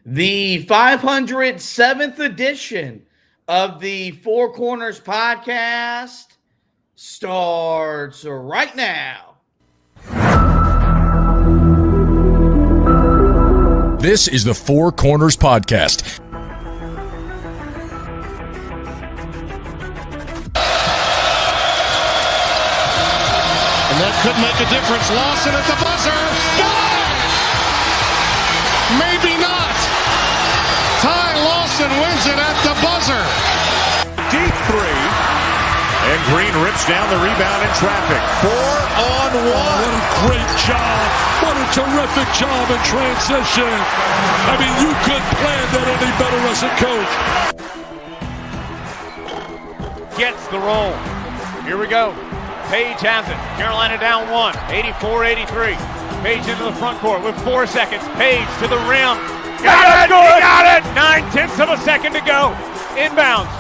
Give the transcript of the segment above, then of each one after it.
The 507th edition of the Four Corners podcast starts right now. This is the Four Corners podcast. And that could make a difference. Lawson at the buzzer. Got it! Maybe not. Ty Lawson wins it at the buzzer. Deep three. And Green rips down the rebound in traffic. 4-on-1. What a great job. What a terrific job in transition. I mean, you couldn't plan that any better as a coach. Gets the roll. Here we go. Page has it. Carolina down one. 84-83. Page into the front court with 4 seconds. Page to the rim. Got it! He got it! 9/10 of a second to go. Inbounds.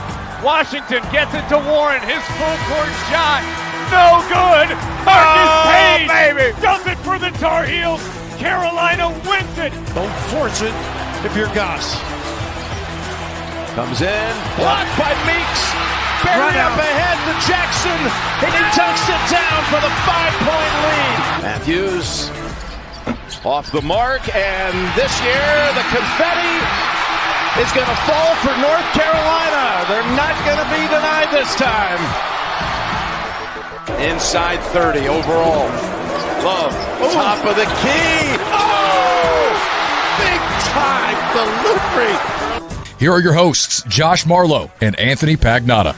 Washington gets it to Warren. His full court shot. No good. Marcus Page baby. Does it for the Tar Heels. Carolina wins it. Don't force it if you're Goss. Comes in. Blocked by Meeks. Buried up ahead to Jackson. And he tucks it down for the 5-point lead. Matthews off the mark. And this year the confetti is going to fall for North Carolina. They're not going to be denied this time. Inside 30 overall. Love, top of the key. Oh! Big time delivery. Here are your hosts, Josh Marlowe and Anthony Pagnotta.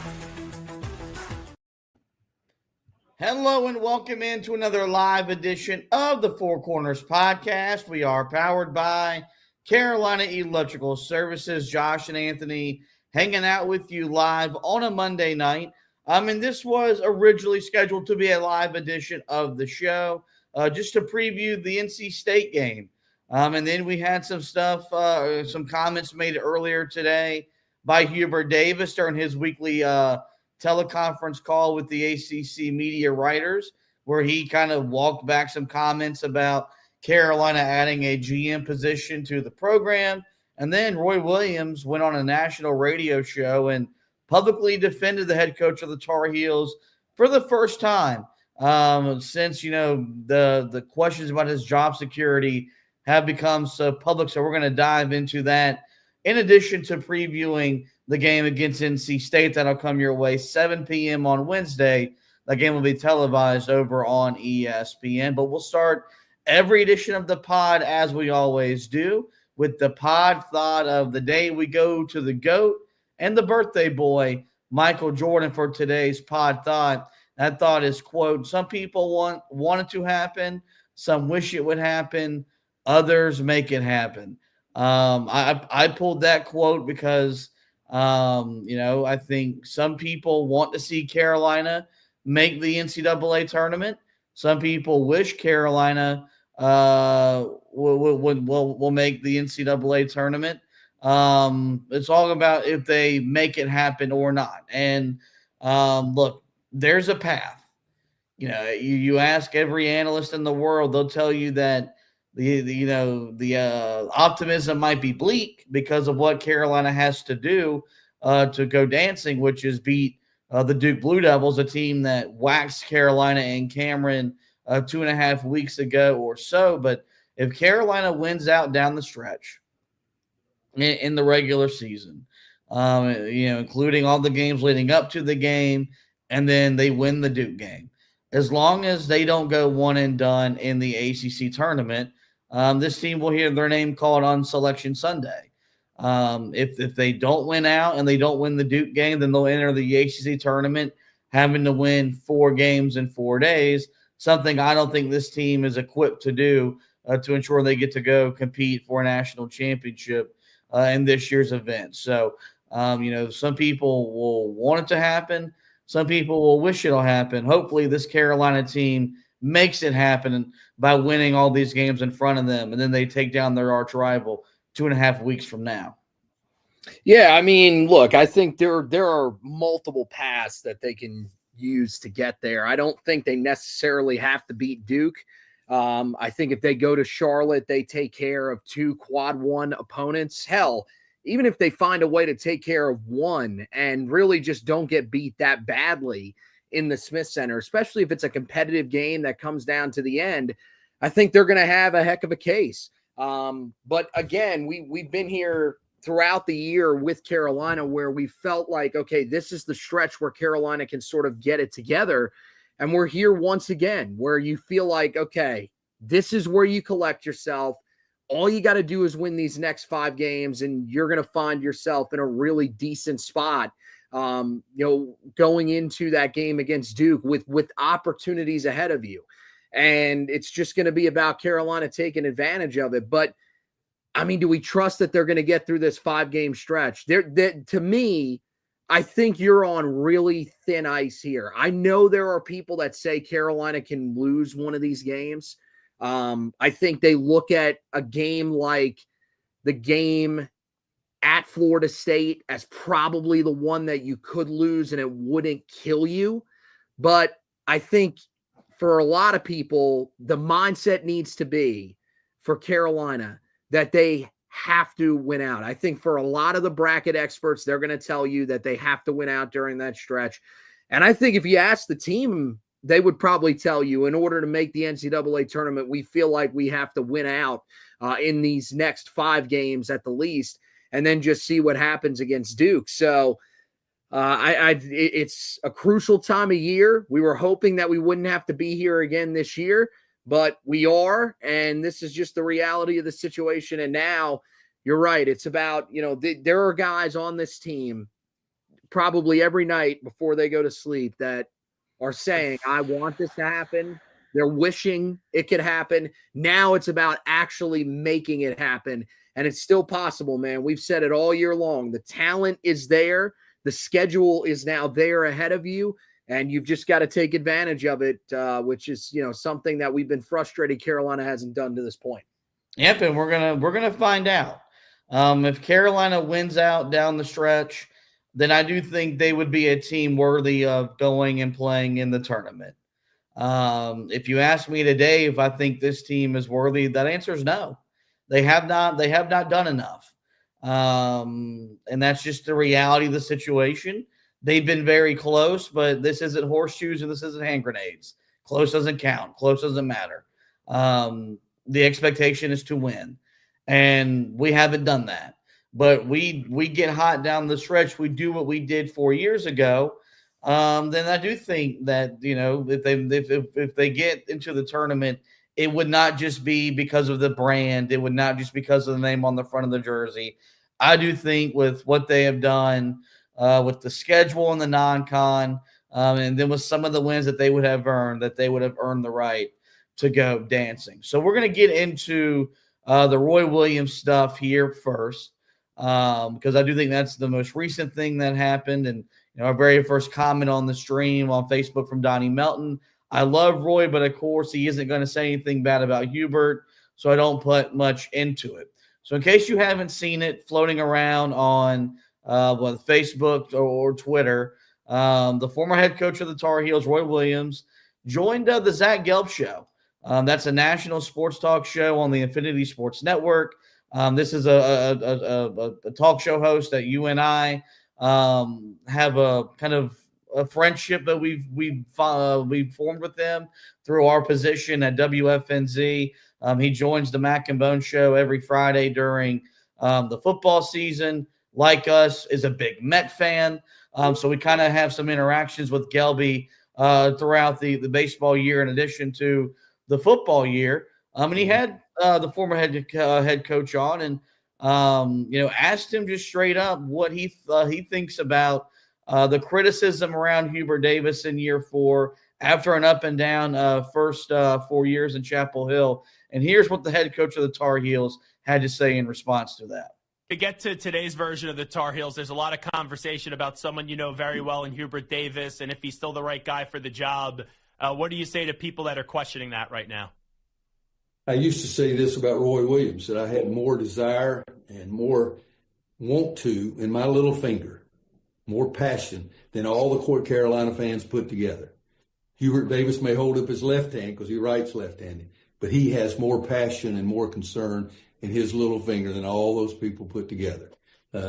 Hello and welcome into another live edition of the Four Corners podcast. We are powered by Carolina Electrical Services. Josh and Anthony hanging out with you live on a Monday night. And this was originally scheduled to be a live edition of the show, just to preview the NC State game. And then we had some stuff, some comments made earlier today by Hubert Davis during his weekly teleconference call with the ACC media writers, where he kind of walked back some comments about Carolina adding a GM position to the program. And then Roy Williams went on a national radio show and publicly defended the head coach of the Tar Heels for the first time since, the questions about his job security have become so public. So we're going to dive into that in addition to previewing the game against NC State. That'll come your way 7 p.m. on Wednesday. That game will be televised over on ESPN. But we'll start every edition of the pod, as we always do, with the pod thought of the day. We go to the GOAT and the birthday boy, Michael Jordan, for today's pod thought. That thought is, quote, some people want it to happen, some wish it would happen, others make it happen. I pulled that quote because, I think some people want to see Carolina make the NCAA tournament. Some people wish Carolina will make the NCAA tournament. It's all about if they make it happen or not. And look, there's a path. You ask every analyst in the world, they'll tell you that the optimism might be bleak because of what Carolina has to do to go dancing, which is beat the Duke Blue Devils, a team that waxed Carolina and Cameron 2.5 weeks ago or so. But if Carolina wins out down the stretch in the regular season, including all the games leading up to the game, and then they win the Duke game, as long as they don't go one and done in the ACC tournament, this team will hear their name called on Selection Sunday. If they don't win out and they don't win the Duke game, then they'll enter the ACC tournament having to win 4 games in 4 days, something I don't think this team is equipped to do to ensure they get to go compete for a national championship in this year's event. So, some people will want it to happen. Some people will wish it'll happen. Hopefully this Carolina team makes it happen by winning all these games in front of them, and then they take down their arch rival 2.5 weeks from now. Yeah, I mean, look, I think there are multiple paths that they can use to get there. I don't think they necessarily have to beat Duke. I think if they go to Charlotte, they take care of 2 quad 1 opponents. Hell, even if they find a way to take care of one and really just don't get beat that badly in the Smith Center, especially if it's a competitive game that comes down to the end, I think they're going to have a heck of a case. But again, we've been here throughout the year with Carolina where we felt like, okay, this is the stretch where Carolina can sort of get it together. And we're here once again where you feel like, okay, this is where you collect yourself. All you got to do is win these next 5 games, and you're going to find yourself in a really decent spot, going into that game against Duke with opportunities ahead of you. And it's just going to be about Carolina taking advantage of it. But, I mean, do we trust that they're going to get through this 5-game stretch? To me, I think you're on really thin ice here. I know there are people that say Carolina can lose one of these games. I think they look at a game like the game at Florida State as probably the one that you could lose and it wouldn't kill you. But I think for a lot of people, the mindset needs to be for Carolina that they have to win out. I think for a lot of the bracket experts, they're going to tell you that they have to win out during that stretch. And I think if you ask the team, they would probably tell you in order to make the NCAA tournament, we feel like we have to win out in these next 5 games at the least, and then just see what happens against Duke. So it's a crucial time of year. We were hoping that we wouldn't have to be here again this year, but we are, and this is just the reality of the situation. And now you're right. It's about, there are guys on this team probably every night before they go to sleep that are saying, I want this to happen. They're wishing it could happen. Now it's about actually making it happen. And it's still possible, man. We've said it all year long. The talent is there. The schedule is now there ahead of you. And you've just got to take advantage of it, which is, something that we've been frustrated Carolina hasn't done to this point. Yep, and we're gonna find out. If Carolina wins out down the stretch, then I do think they would be a team worthy of going and playing in the tournament. If you ask me today if I think this team is worthy, that answer is no. They have not done enough. And that's just the reality of the situation. They've been very close, but this isn't horseshoes and this isn't hand grenades. Close doesn't count. Close doesn't matter. The expectation is to win, and we haven't done that. But we get hot down the stretch. We do what we did 4 years ago. Then I do think that if they get into the tournament, it would not just be because of the brand. It would not just because of the name on the front of the jersey. I do think with what they have done. With the schedule and the non-con, and then with some of the wins that they would have earned the right to go dancing. So we're going to get into the Roy Williams stuff here first, because I do think that's the most recent thing that happened. And our very first comment on the stream on Facebook from Donnie Melton, I love Roy, but of course he isn't going to say anything bad about Hubert, so I don't put much into it. So in case you haven't seen it floating around on Facebook or Twitter, the former head coach of the Tar Heels, Roy Williams, joined the Zach Gelb Show. That's a national sports talk show on the Infinity Sports Network. This is a talk show host that you and I have a kind of a friendship that we've formed with them through our position at WFNZ. He joins the Mac and Bone show every Friday during the football season. Like us, is a big Met fan. So we kind of have some interactions with Gelby throughout the baseball year in addition to the football year. And he had the former head coach on and, asked him just straight up what he thinks about the criticism around Hubert Davis in year 4 after an up and down first 4 years in Chapel Hill. And here's what the head coach of the Tar Heels had to say in response to that. To get to today's version of the Tar Heels, there's a lot of conversation about someone you know very well in Hubert Davis and if he's still the right guy for the job. What do you say to people that are questioning that right now? I used to say this about Roy Williams, that I had more desire and more want to in my little finger, more passion than all the Carolina fans put together. Hubert Davis may hold up his left hand because he writes left-handed, but he has more passion and more concern in his little finger than all those people put together.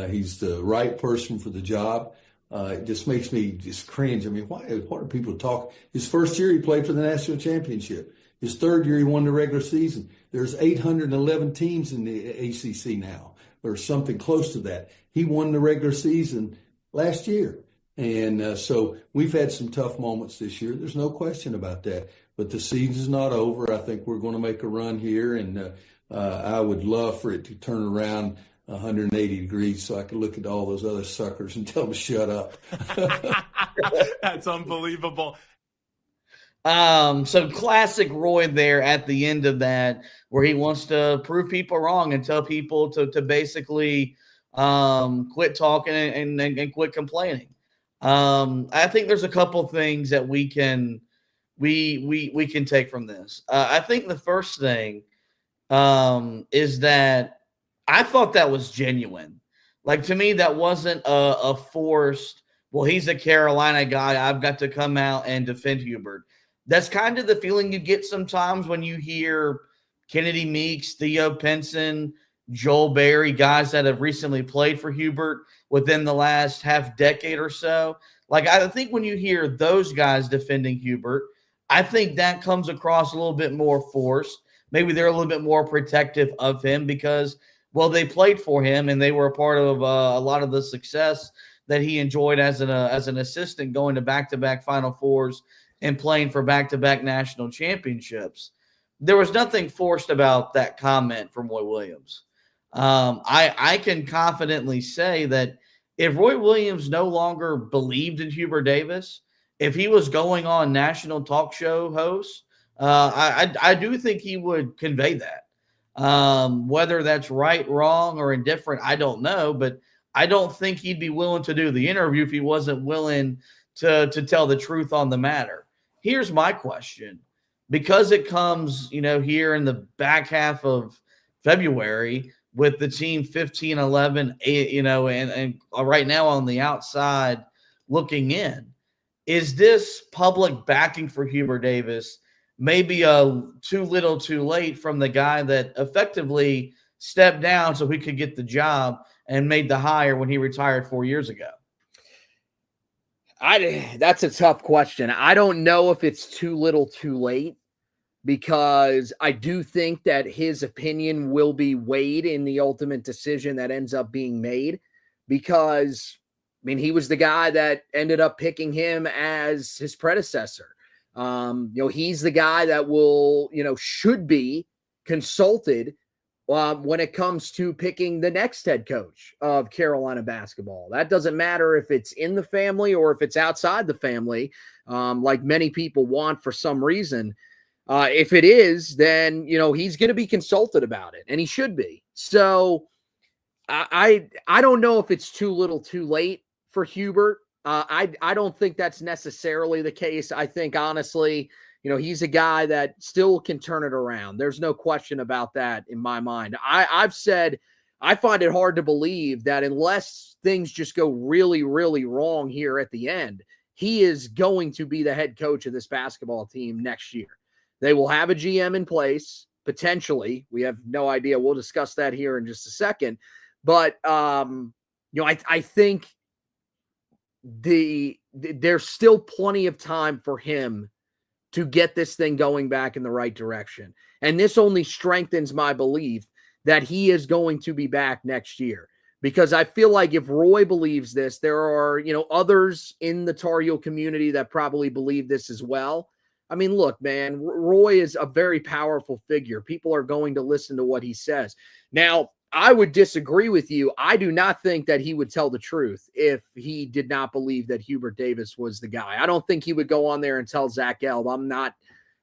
He's the right person for the job. It just makes me just cringe. I mean, why do people talk? His first year, he played for the national championship. His third year, he won the regular season. There's 811 teams in the ACC now, or something close to that. He won the regular season last year. And so we've had some tough moments this year. There's no question about that. But the season's not over. I think we're going to make a run here, and I would love for it to turn around 180 degrees so I could look at all those other suckers and tell them to shut up. That's unbelievable. So classic Roy there at the end of that, where he wants to prove people wrong and tell people to basically quit talking and quit complaining. I think there's a couple things that we can take from this. I think the first thing is that I thought that was genuine. Like, to me, that wasn't a forced, well, he's a Carolina guy, I've got to come out and defend Hubert. That's kind of the feeling you get sometimes when you hear Kennedy Meeks, Theo Pinson, Joel Berry, guys that have recently played for Hubert within the last half decade or so. Like, I think when you hear those guys defending Hubert, I think that comes across a little bit more forced. Maybe they're a little bit more protective of him because, well, they played for him and they were a part of a lot of the success that he enjoyed as an assistant, going to back-to-back Final Fours and playing for back-to-back national championships. There was nothing forced about that comment from Roy Williams. I can confidently say that if Roy Williams no longer believed in Hubert Davis, if he was going on national talk show hosts, I do think he would convey that. Whether that's right, wrong, or indifferent, I don't know, but I don't think he'd be willing to do the interview if he wasn't willing to tell the truth on the matter. Here's my question. Because it comes, here in the back half of February with the team 15-11, and right now on the outside looking in, is this public backing for Hubert Davis maybe too little too late from the guy that effectively stepped down so he could get the job and made the hire when he retired 4 years ago? That's a tough question. I don't know if it's too little too late, because I do think that his opinion will be weighed in the ultimate decision that ends up being made, because, he was the guy that ended up picking him as his predecessor. He's the guy that will, should be consulted when it comes to picking the next head coach of Carolina basketball. That doesn't matter if it's in the family or if it's outside the family, like many people want for some reason. If it is, then, he's going to be consulted about it, and he should be. So I don't know if it's too little too late for Hubert. I don't think that's necessarily the case. I think, honestly, he's a guy that still can turn it around. There's no question about that in my mind. I've said I find it hard to believe that unless things just go really, really wrong here at the end, he is going to be the head coach of this basketball team next year. They will have a GM in place, potentially. We have no idea. We'll discuss that here in just a second. But, I think there's still plenty of time for him to get this thing going back in the right direction. And this only strengthens my belief that he is going to be back next year. Because I feel like if Roy believes this, there are, others in the Tar Heel community that probably believe this as well. Look, man, Roy is a very powerful figure. People are going to listen to what he says. Now, I would disagree with you. I do not think that he would tell the truth if he did not believe that Hubert Davis was the guy. I don't think he would go on there and tell Zach Gelb,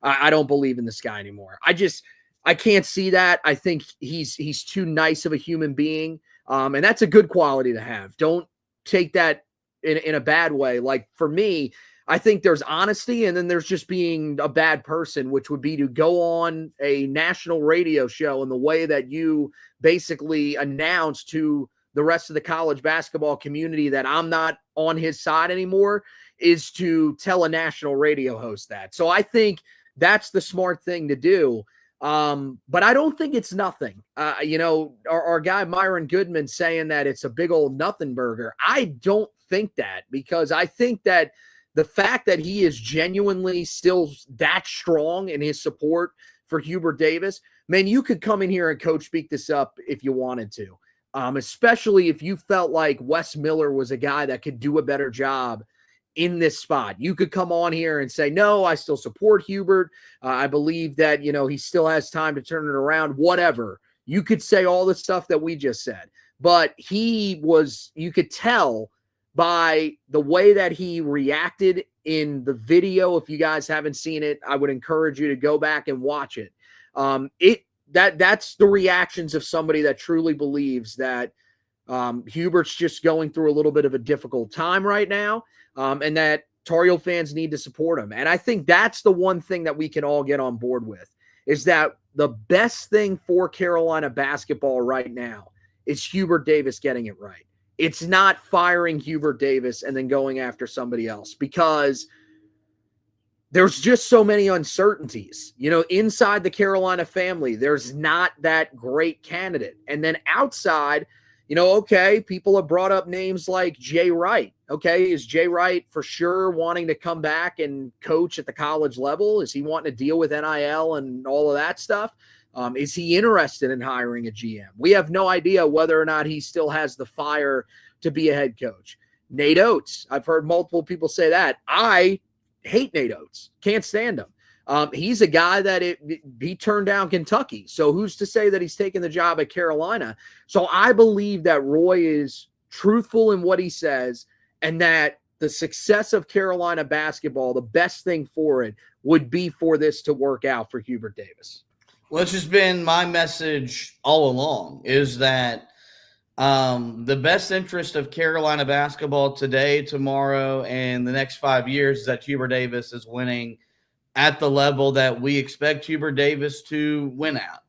I don't believe in this guy anymore. I can't see that. I think he's too nice of a human being. And that's a good quality to have. Don't take that in a bad way. Like, for me, I think there's honesty, and then there's just being a bad person, which would be to go on a national radio show in the way that you basically announce to the rest of the college basketball community that I'm not on his side anymore, is to tell a national radio host that. So I think that's the smart thing to do. But I don't think it's nothing. Our guy Myron Goodman saying that it's a big old nothing burger. I don't think that, because I think that the fact that he is genuinely still that strong in his support for Hubert Davis, man, you could come in here and coach speak this up if you wanted to, especially if you felt like Wes Miller was a guy that could do a better job in this spot. You could come on here and say, no, I still support Hubert. I believe that, he still has time to turn it around, whatever. You could say all the stuff that we just said, but you could tell by the way that he reacted in the video. If you guys haven't seen it, I would encourage you to go back and watch it. That's the reactions of somebody that truly believes that Hubert's just going through a little bit of a difficult time right now, and that Tar Heel fans need to support him. And I think that's the one thing that we can all get on board with, is that the best thing for Carolina basketball right now is Hubert Davis getting it right. It's not firing Hubert Davis and then going after somebody else, because there's just so many uncertainties. Inside the Carolina family, there's not that great candidate. And then outside, okay, people have brought up names like Jay Wright. Okay, is Jay Wright for sure wanting to come back and coach at the college level? Is he wanting to deal with NIL and all of that stuff? Is he interested in hiring a GM? We have no idea whether or not he still has the fire to be a head coach. Nate Oates, I've heard multiple people say that. I hate Nate Oates. Can't stand him. He's a guy that he turned down Kentucky. So who's to say that he's taking the job at Carolina? So I believe that Roy is truthful in what he says, and that the success of Carolina basketball, the best thing for it would be for this to work out for Hubert Davis. Well, it's just been my message all along, is that the best interest of Carolina basketball today, tomorrow, and the next 5 years is that Hubert Davis is winning at the level that we expect Hubert Davis to win at.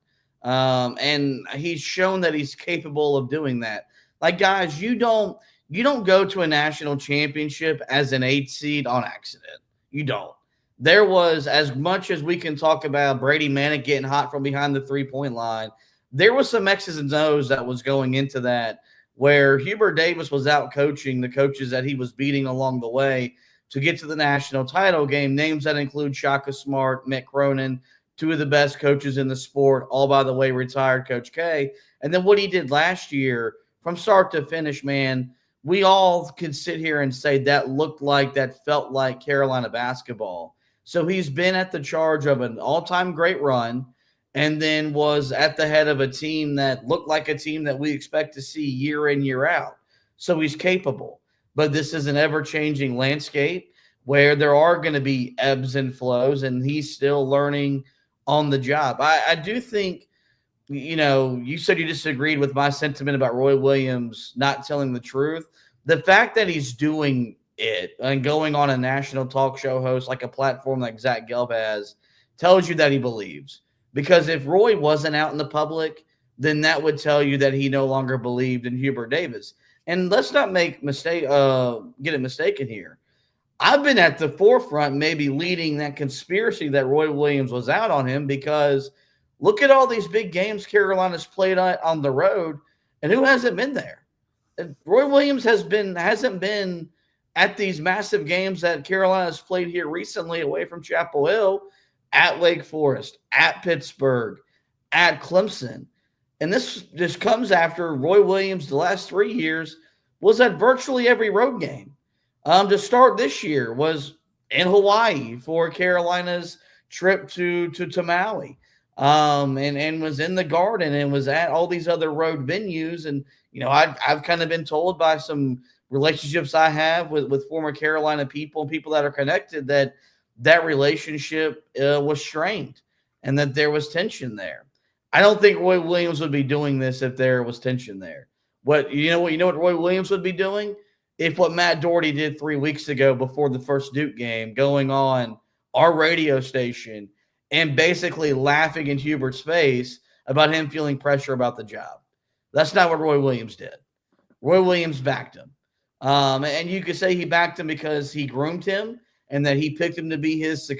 And he's shown that he's capable of doing that. Like, guys, you don't go to a national championship as an 8 seed on accident. You don't. There was, as much as we can talk about Brady Manick getting hot from behind the three-point line, there was some X's and O's that was going into that, where Hubert Davis was out coaching the coaches that he was beating along the way to get to the national title game. Names that include Shaka Smart, Mick Cronin, two of the best coaches in the sport, all, by the way, retired Coach K. And then what he did last year from start to finish, man, we all could sit here and say that felt like Carolina basketball. So he's been at the charge of an all-time great run, and then was at the head of a team that looked like a team that we expect to see year in, year out. So he's capable. But this is an ever-changing landscape where there are going to be ebbs and flows, and he's still learning on the job. I do think, you said you disagreed with my sentiment about Roy Williams not telling the truth. The fact that he's doing it and going on a national talk show host like a platform like Zach Gelb has tells you that he believes. Because if Roy wasn't out in the public, then that would tell you that he no longer believed in Hubert Davis. And let's not get it mistaken here. I've been at the forefront, maybe leading that conspiracy that Roy Williams was out on him, because look at all these big games Carolina's played on the road, and who hasn't been there? Roy Williams hasn't been at these massive games that Carolina's played here recently away from Chapel Hill, at Wake Forest, at Pittsburgh, at Clemson. And this comes after Roy Williams the last 3 years was at virtually every road game. To start this year was in Hawaii for Carolina's trip to Maui, and was in the Garden and was at all these other road venues. And, I've kind of been told by some relationships I have with former Carolina people and people that are connected that relationship was strained and that there was tension there. I don't think Roy Williams would be doing this if there was tension there. What Roy Williams would be doing? If what Matt Doherty did 3 weeks ago before the first Duke game, going on our radio station and basically laughing in Hubert's face about him feeling pressure about the job. That's not what Roy Williams did. Roy Williams backed him. And you could say he backed him because he groomed him and that he picked him to be his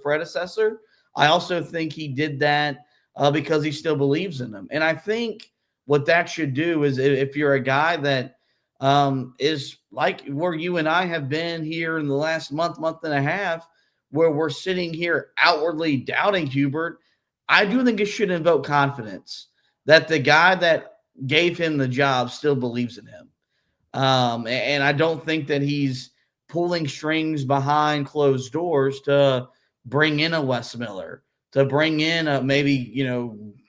predecessor. I also think he did that because he still believes in him. And I think what that should do is, if you're a guy that is like where you and I have been here in the last month and a half, where we're sitting here outwardly doubting Hubert, I do think it should invoke confidence that the guy that gave him the job still believes in him. And I don't think that he's pulling strings behind closed doors to bring in a Wes Miller, to bring in a maybe,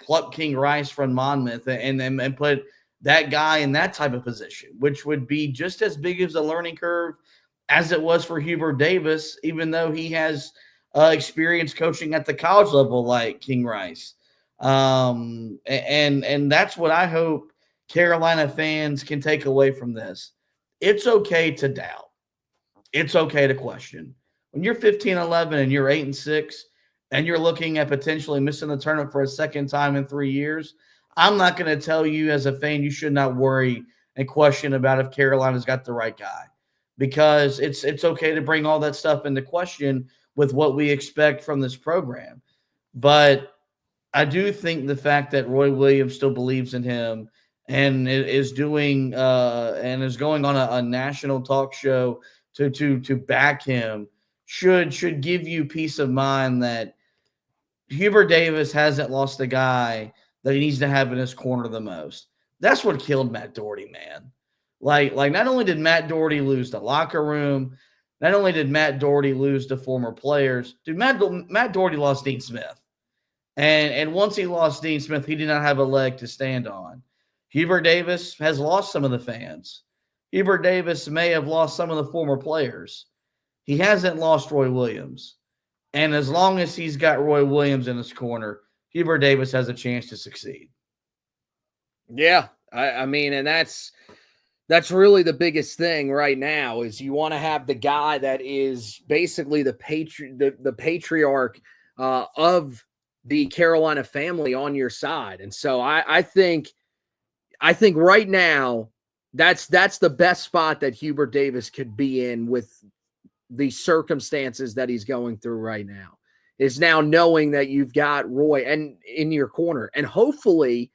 pluck King Rice from Monmouth and put that guy in that type of position, which would be just as big as a learning curve as it was for Hubert Davis, even though he has experience coaching at the college level like King Rice. And that's what I hope Carolina fans can take away from this. It's okay to doubt. It's okay to question. When you're 15-11 and you're 8-6 and you're looking at potentially missing the tournament for a second time in 3 years, I'm not going to tell you as a fan you should not worry and question about if Carolina's got the right guy, because it's okay to bring all that stuff into question with what we expect from this program. But I do think the fact that Roy Williams still believes in him and is doing and is going on a national talk show to back him should give you peace of mind that Hubert Davis hasn't lost a guy that he needs to have in his corner the most. That's what killed Matt Doherty, man. Like not only did Matt Doherty lose the locker room, not only did Matt Doherty lose to former players, dude, Matt Doherty lost Dean Smith. And once he lost Dean Smith, he did not have a leg to stand on. Hubert Davis has lost some of the fans. Hubert Davis may have lost some of the former players. He hasn't lost Roy Williams. And as long as he's got Roy Williams in his corner, Hubert Davis has a chance to succeed. Yeah, I mean, and that's really the biggest thing right now is you want to have the guy that is basically the patriarch of the Carolina family on your side. And so I think right now that's the best spot that Hubert Davis could be in with the circumstances that he's going through right now, is now knowing that you've got Roy and in your corner. And hopefully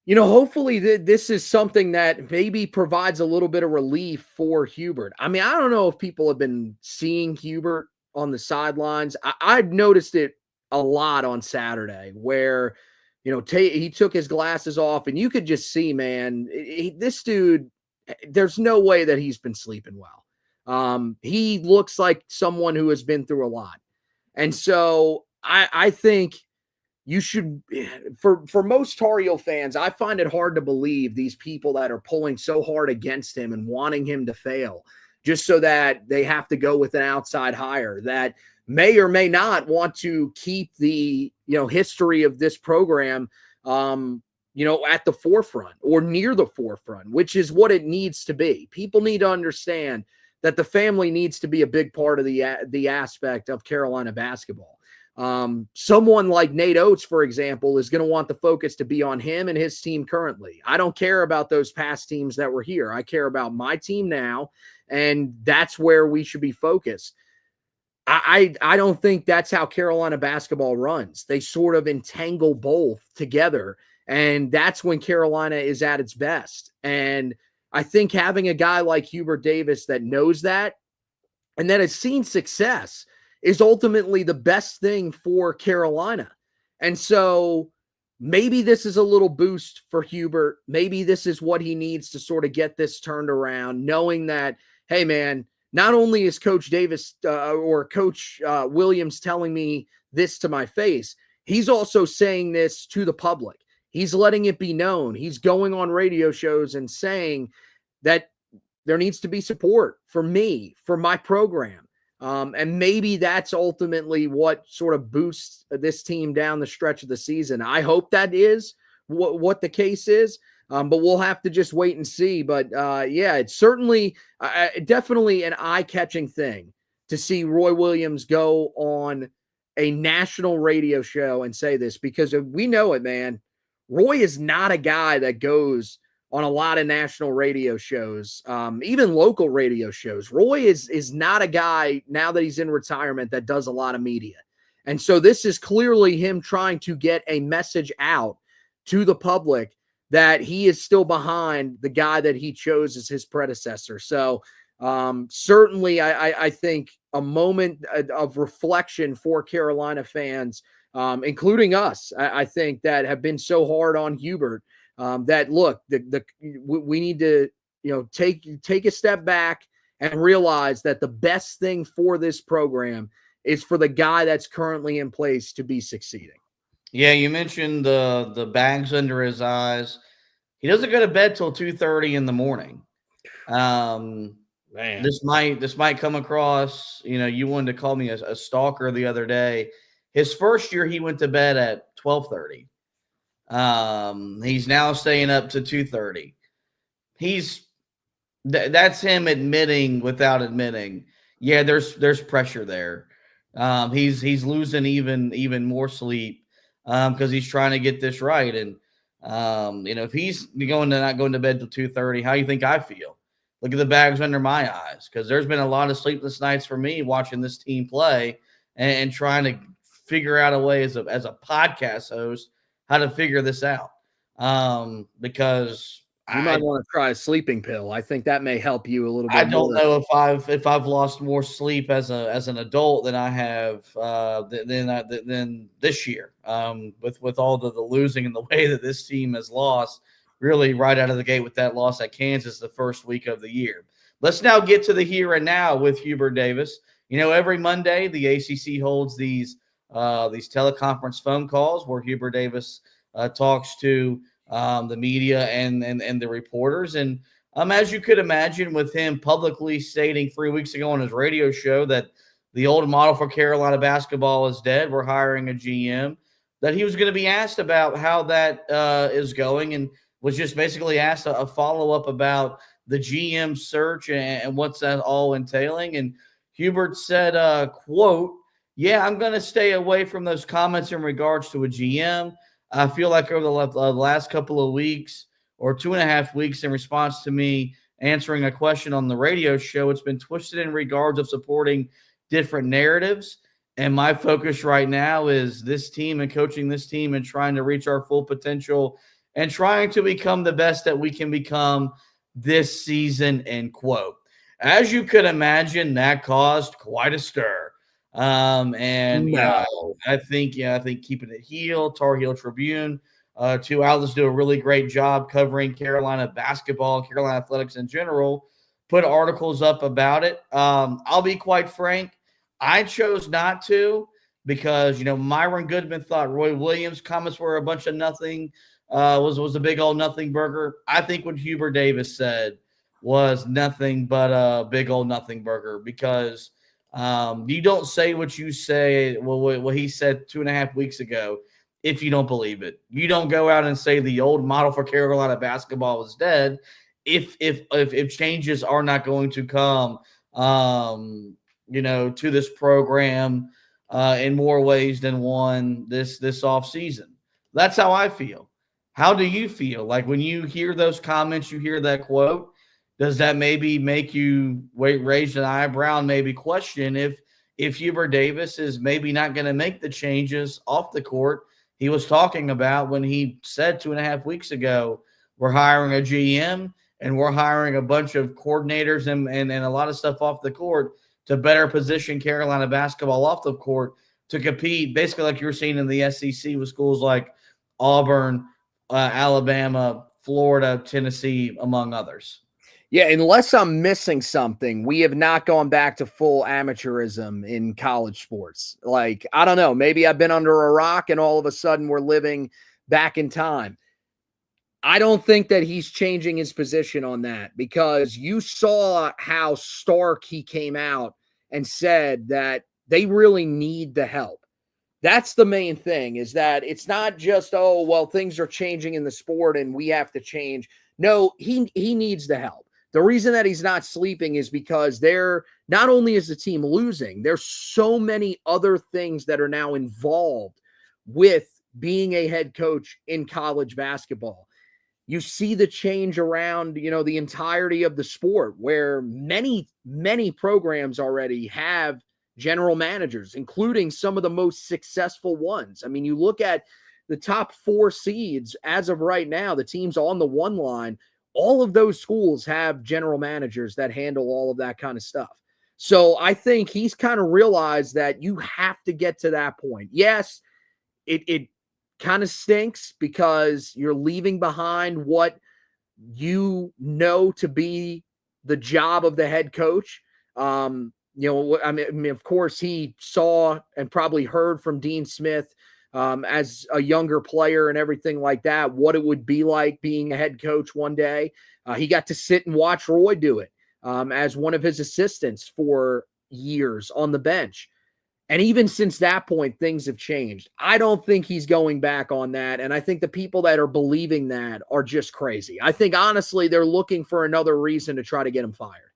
this is something that maybe provides a little bit of relief for Hubert. I mean, I don't know if people have been seeing Hubert on the sidelines. I've noticed it a lot on Saturday where, he took his glasses off and you could just see, man, this dude, there's no way that he's been sleeping well. He looks like someone who has been through a lot. And so I think you should, for most Tar Heel fans, I find it hard to believe these people that are pulling so hard against him and wanting him to fail just so that they have to go with an outside hire that may or may not want to keep the, history of this program, at the forefront or near the forefront, which is what it needs to be. People need to understand that the family needs to be a big part of the aspect of Carolina basketball. Someone like Nate Oates, for example, is going to want the focus to be on him and his team currently. I don't care about those past teams that were here. I care about my team now, and that's where we should be focused. I don't think that's how Carolina basketball runs. They sort of entangle both together, and that's when Carolina is at its best. And I think having a guy like Hubert Davis that knows that and that has seen success is ultimately the best thing for Carolina. And so maybe this is a little boost for Hubert. Maybe this is what he needs to sort of get this turned around, knowing that, hey, man, not only is Coach Davis or Coach Williams telling me this to my face, he's also saying this to the public. He's letting it be known. He's going on radio shows and saying that there needs to be support for me, for my program. And maybe that's ultimately what sort of boosts this team down the stretch of the season. I hope that is what the case is. But we'll have to just wait and see. But yeah, it's certainly definitely an eye-catching thing to see Roy Williams go on a national radio show and say this, because we know it, man. Roy is not a guy that goes on a lot of national radio shows, even local radio shows. Roy is not a guy, now that he's in retirement, that does a lot of media. And so this is clearly him trying to get a message out to the public that he is still behind the guy that he chose as his predecessor. So certainly I think a moment of reflection for Carolina fans, including us, I think, that have been so hard on Hubert, that look, we need to, take a step back and realize that the best thing for this program is for the guy that's currently in place to be succeeding. Yeah, you mentioned the bags under his eyes. He doesn't go to bed till 2:30 in the morning. Man, this might come across, you wanted to call me a stalker the other day. His first year, he went to bed at 12:30. He's now staying up to 2:30. That's him admitting without admitting. Yeah, there's pressure there. He's losing even more sleep because he's trying to get this right. And if he's not going to bed till 2:30, how do you think I feel? Look at the bags under my eyes, because there's been a lot of sleepless nights for me watching this team play and trying to figure out a way as a podcast host how to figure this out. Because you might want to try a sleeping pill. I think that may help you a little bit. I don't know if I've lost more sleep as an adult than I have than this year. With all the losing and the way that this team has lost, really right out of the gate with that loss at Kansas the first week of the year. Let's now get to the here and now with Hubert Davis. Every Monday the ACC holds these teleconference phone calls where Hubert Davis talks to the media and the reporters. And as you could imagine, with him publicly stating 3 weeks ago on his radio show that the old model for Carolina basketball is dead, we're hiring a GM, that he was going to be asked about how that is going, and was just basically asked a follow-up about the GM search and what's that all entailing. And Hubert said, quote, "Yeah, I'm going to stay away from those comments in regards to a GM. I feel like over the last couple of weeks or 2.5 weeks, in response to me answering a question on the radio show, it's been twisted in regards of supporting different narratives. And my focus right now is this team and coaching this team and trying to reach our full potential and trying to become the best that we can become this season," end quote. As you could imagine, that caused quite a stir. I think Keeping It Heel, Tar Heel Tribune, two outlets do a really great job covering Carolina basketball, Carolina athletics in general, put articles up about it. I'll be quite frank, I chose not to because, Myron Goodman thought Roy Williams' comments were a bunch of nothing, was a big old nothing burger. I think what Hubert Davis said was nothing but a big old nothing burger, because you don't say what you say, what he said 2.5 weeks ago, if you don't believe it. You don't go out and say the old model for Carolina basketball is dead if changes are not going to come, to this program in more ways than one this offseason. That's how I feel. How do you feel? Like when you hear those comments, you hear that quote, does that maybe make you raise an eyebrow and maybe question if Hubert Davis is maybe not going to make the changes off the court he was talking about when he said 2.5 weeks ago, we're hiring a GM and we're hiring a bunch of coordinators and a lot of stuff off the court to better position Carolina basketball off the court to compete, basically like you were seeing in the SEC with schools like Auburn, Alabama, Florida, Tennessee, among others. Yeah, unless I'm missing something, we have not gone back to full amateurism in college sports. Like, I don't know, maybe I've been under a rock and all of a sudden we're living back in time. I don't think that he's changing his position on that, because you saw how stark he came out and said that they really need the help. That's the main thing, is that it's not just, oh, well, things are changing in the sport and we have to change. No, he needs the help. The reason that he's not sleeping is because not only is the team losing, there's so many other things that are now involved with being a head coach in college basketball. You see the change around, the entirety of the sport, where many, many programs already have general managers, including some of the most successful ones. I mean, you look at the top 4 seeds as of right now, the teams on the 1 line, all of those schools have general managers that handle all of that kind of stuff. So I think he's kind of realized that you have to get to that point. Yes, it kind of stinks because you're leaving behind what you know to be the job of the head coach. I mean, of course, he saw and probably heard from Dean Smith as a younger player and everything like that, what it would be like being a head coach one day. He got to sit and watch Roy do it as one of his assistants for years on the bench. And even since that point, things have changed. I don't think he's going back on that. And I think the people that are believing that are just crazy. I think, honestly, they're looking for another reason to try to get him fired.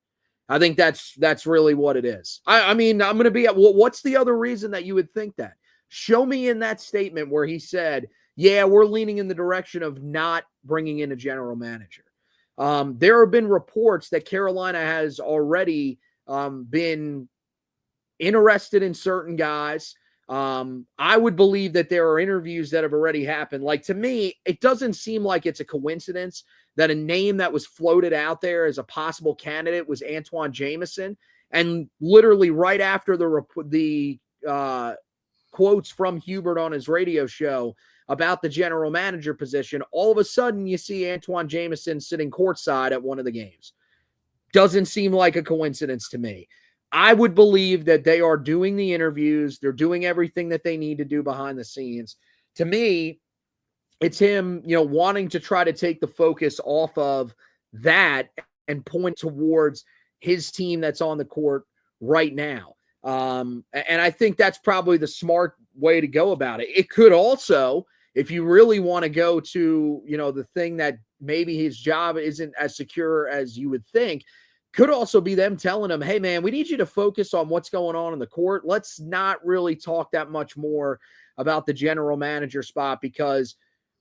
I think that's really what it is. I mean, I'm going to be – what's the other reason that you would think that? Show me in that statement where he said, yeah, we're leaning in the direction of not bringing in a general manager. There have been reports that Carolina has already been interested in certain guys. I would believe that there are interviews that have already happened. Like, to me, it doesn't seem like it's a coincidence that a name that was floated out there as a possible candidate was Antoine Jameson. And literally right after the quotes from Hubert on his radio show about the general manager position, all of a sudden you see Antoine Jameson sitting courtside at one of the games. Doesn't seem like a coincidence to me. I would believe that they are doing the interviews. They're doing everything that they need to do behind the scenes. To me, it's him, wanting to try to take the focus off of that and point towards his team that's on the court right now. And I think that's probably the smart way to go about it. It could also, if you really want to go to, the thing that maybe his job isn't as secure as you would think, could also be them telling him, hey, man, we need you to focus on what's going on in the court. Let's not really talk that much more about the general manager spot because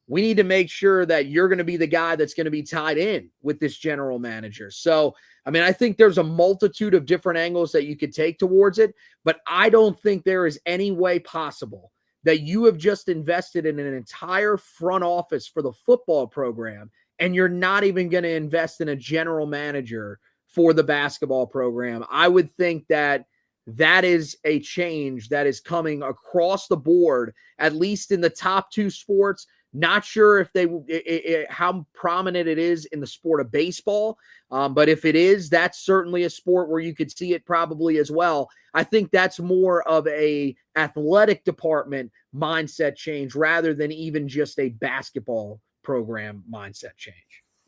we need to make sure that you're going to be the guy that's going to be tied in with this general manager. So, I mean, I think there's a multitude of different angles that you could take towards it, but I don't think there is any way possible that you have just invested in an entire front office for the football program and you're not even going to invest in a general manager for the basketball program. I would think that is a change that is coming across the board, at least in the top 2 sports. Not sure if how prominent it is in the sport of baseball, but if it is, that's certainly a sport where you could see it probably as well. I think that's more of a athletic department mindset change rather than even just a basketball program mindset change.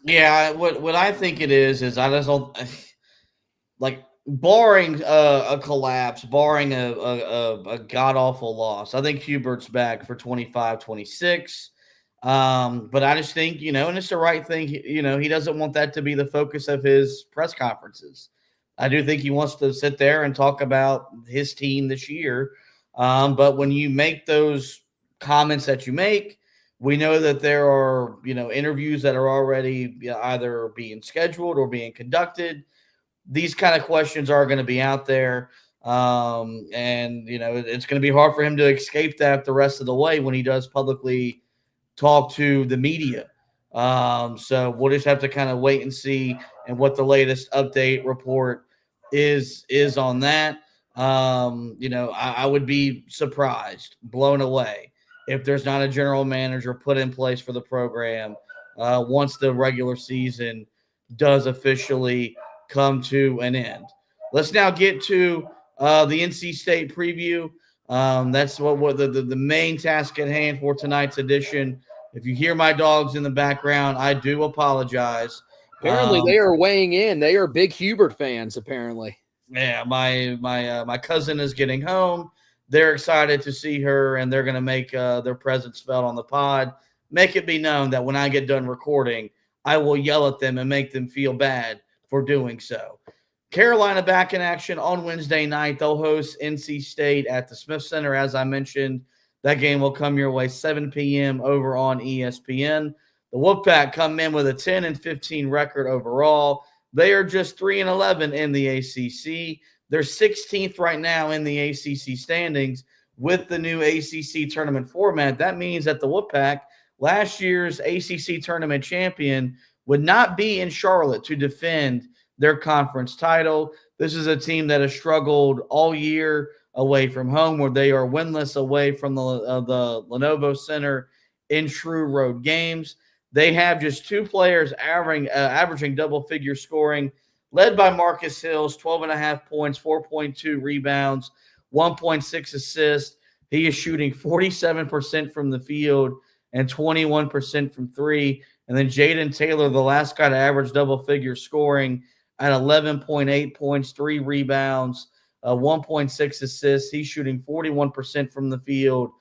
Yeah, what I think it is I just don't like, barring a collapse, barring a god awful loss. I think Hubert's back for 25-26. But I just think, and it's the right thing. He doesn't want that to be the focus of his press conferences. I do think he wants to sit there and talk about his team this year. But when you make those comments that you make, we know that there are, interviews that are already either being scheduled or being conducted. These kind of questions are going to be out there. And, it's going to be hard for him to escape that the rest of the way when he does publicly talk to the media. So we'll just have to kind of wait and see and what the latest update report is on that. I would be surprised, blown away, if there's not a general manager put in place for the program once the regular season does officially come to an end. Let's now get to the NC State preview. That's what the main task at hand for tonight's edition. If you hear my dogs in the background, I do apologize. Apparently, they are weighing in. They are big Hubert fans, apparently. Yeah, my cousin is getting home. They're excited to see her, and they're going to make their presence felt on the pod. Make it be known that when I get done recording, I will yell at them and make them feel bad for doing so. Carolina back in action on Wednesday night. They'll host NC State at the Smith Center, as I mentioned. That game will come your way 7 p.m. over on ESPN. The Wolfpack come in with a 10-15 record overall. They are just 3-11 in the ACC. They're 16th right now in the ACC standings with the new ACC tournament format. That means that the Wolfpack, last year's ACC tournament champion, would not be in Charlotte to defend their conference title. This is a team that has struggled all year away from home, where they are winless away from the Lenovo Center in true road games. They have just two players averaging double-figure scoring, led by Marcus Hills, 12.5 points, 4.2 rebounds, 1.6 assists. He is shooting 47% from the field and 21% from three. And then Jaden Taylor, the last guy to average double-figure scoring, at 11.8 points, 3 rebounds, 1.6 assists. He's shooting 41% from the field,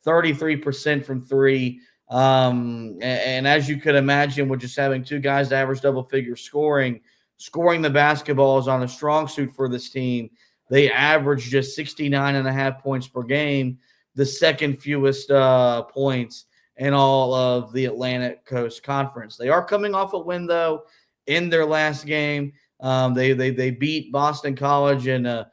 33% from three. And as you could imagine, with just having two guys to average double-figure scoring the basketball is on a strong suit for this team. They average just 69.5 points per game, the second fewest points in all of the Atlantic Coast Conference. They are coming off a win, though, in their last game. They beat Boston College in a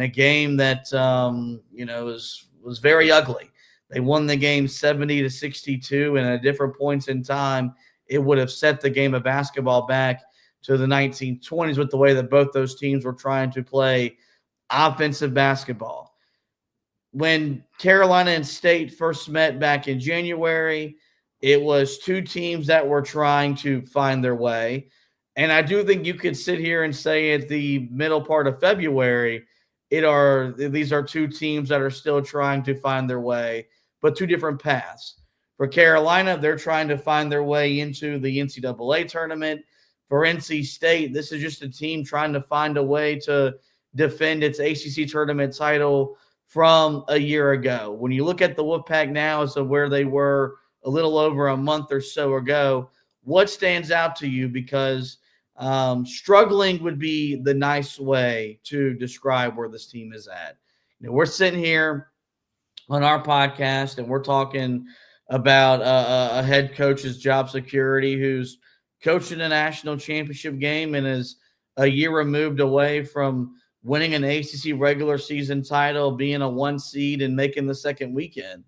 game that was very ugly. They won the game 70-62, and at different points in time, it would have set the game of basketball back to the 1920s with the way that both those teams were trying to play offensive basketball. When Carolina and State first met back in January, it was two teams that were trying to find their way. And I do think you could sit here and say at the middle part of February, these are two teams that are still trying to find their way, but two different paths. For Carolina, they're trying to find their way into the NCAA tournament. For NC State, this is just a team trying to find a way to defend its ACC tournament title from a year ago. When you look at the Wolfpack now as to where they were a little over a month or so ago, what stands out to you? Because struggling would be the nice way to describe where this team is at. We're sitting here on our podcast and we're talking about a head coach's job security who's coaching a national championship game and is a year removed away from winning an ACC regular season title, being a 1 seed, and making the second weekend.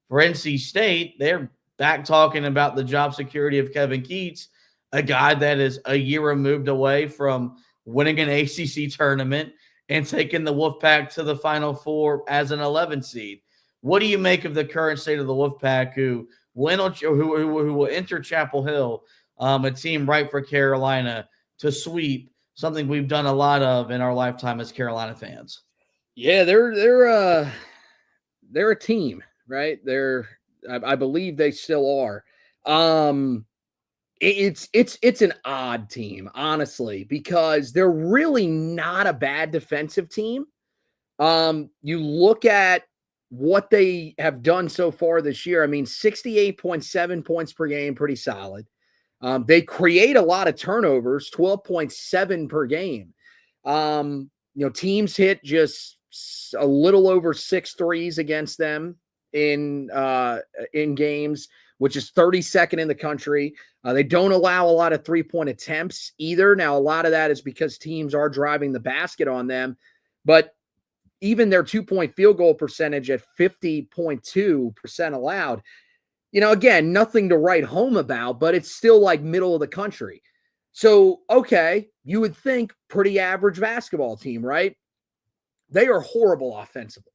For NC State, they're back talking about the job security of Kevin Keatts, a guy that is a year removed away from winning an ACC tournament and taking the Wolfpack to the Final Four as an 11 seed. What do you make of the current state of the Wolfpack, who will enter Chapel Hill, a team ripe for Carolina to sweep, something we've done a lot of in our lifetime as Carolina fans? Yeah, they're a team, right? I believe they still are. It's an odd team, honestly, because they're really not a bad defensive team. You look at what they have done so far this year. I mean, 68.7 points per game, pretty solid. They create a lot of turnovers, 12.7 per game. Teams hit just a little over 6 threes against them in games, which is 32nd in the country. They don't allow a lot of 3-point attempts either. Now, a lot of that is because teams are driving the basket on them, but even their 2-point field goal percentage at 50.2% allowed, again, nothing to write home about, but it's still like middle of the country. So, okay, you would think pretty average basketball team, right? They are horrible offensively.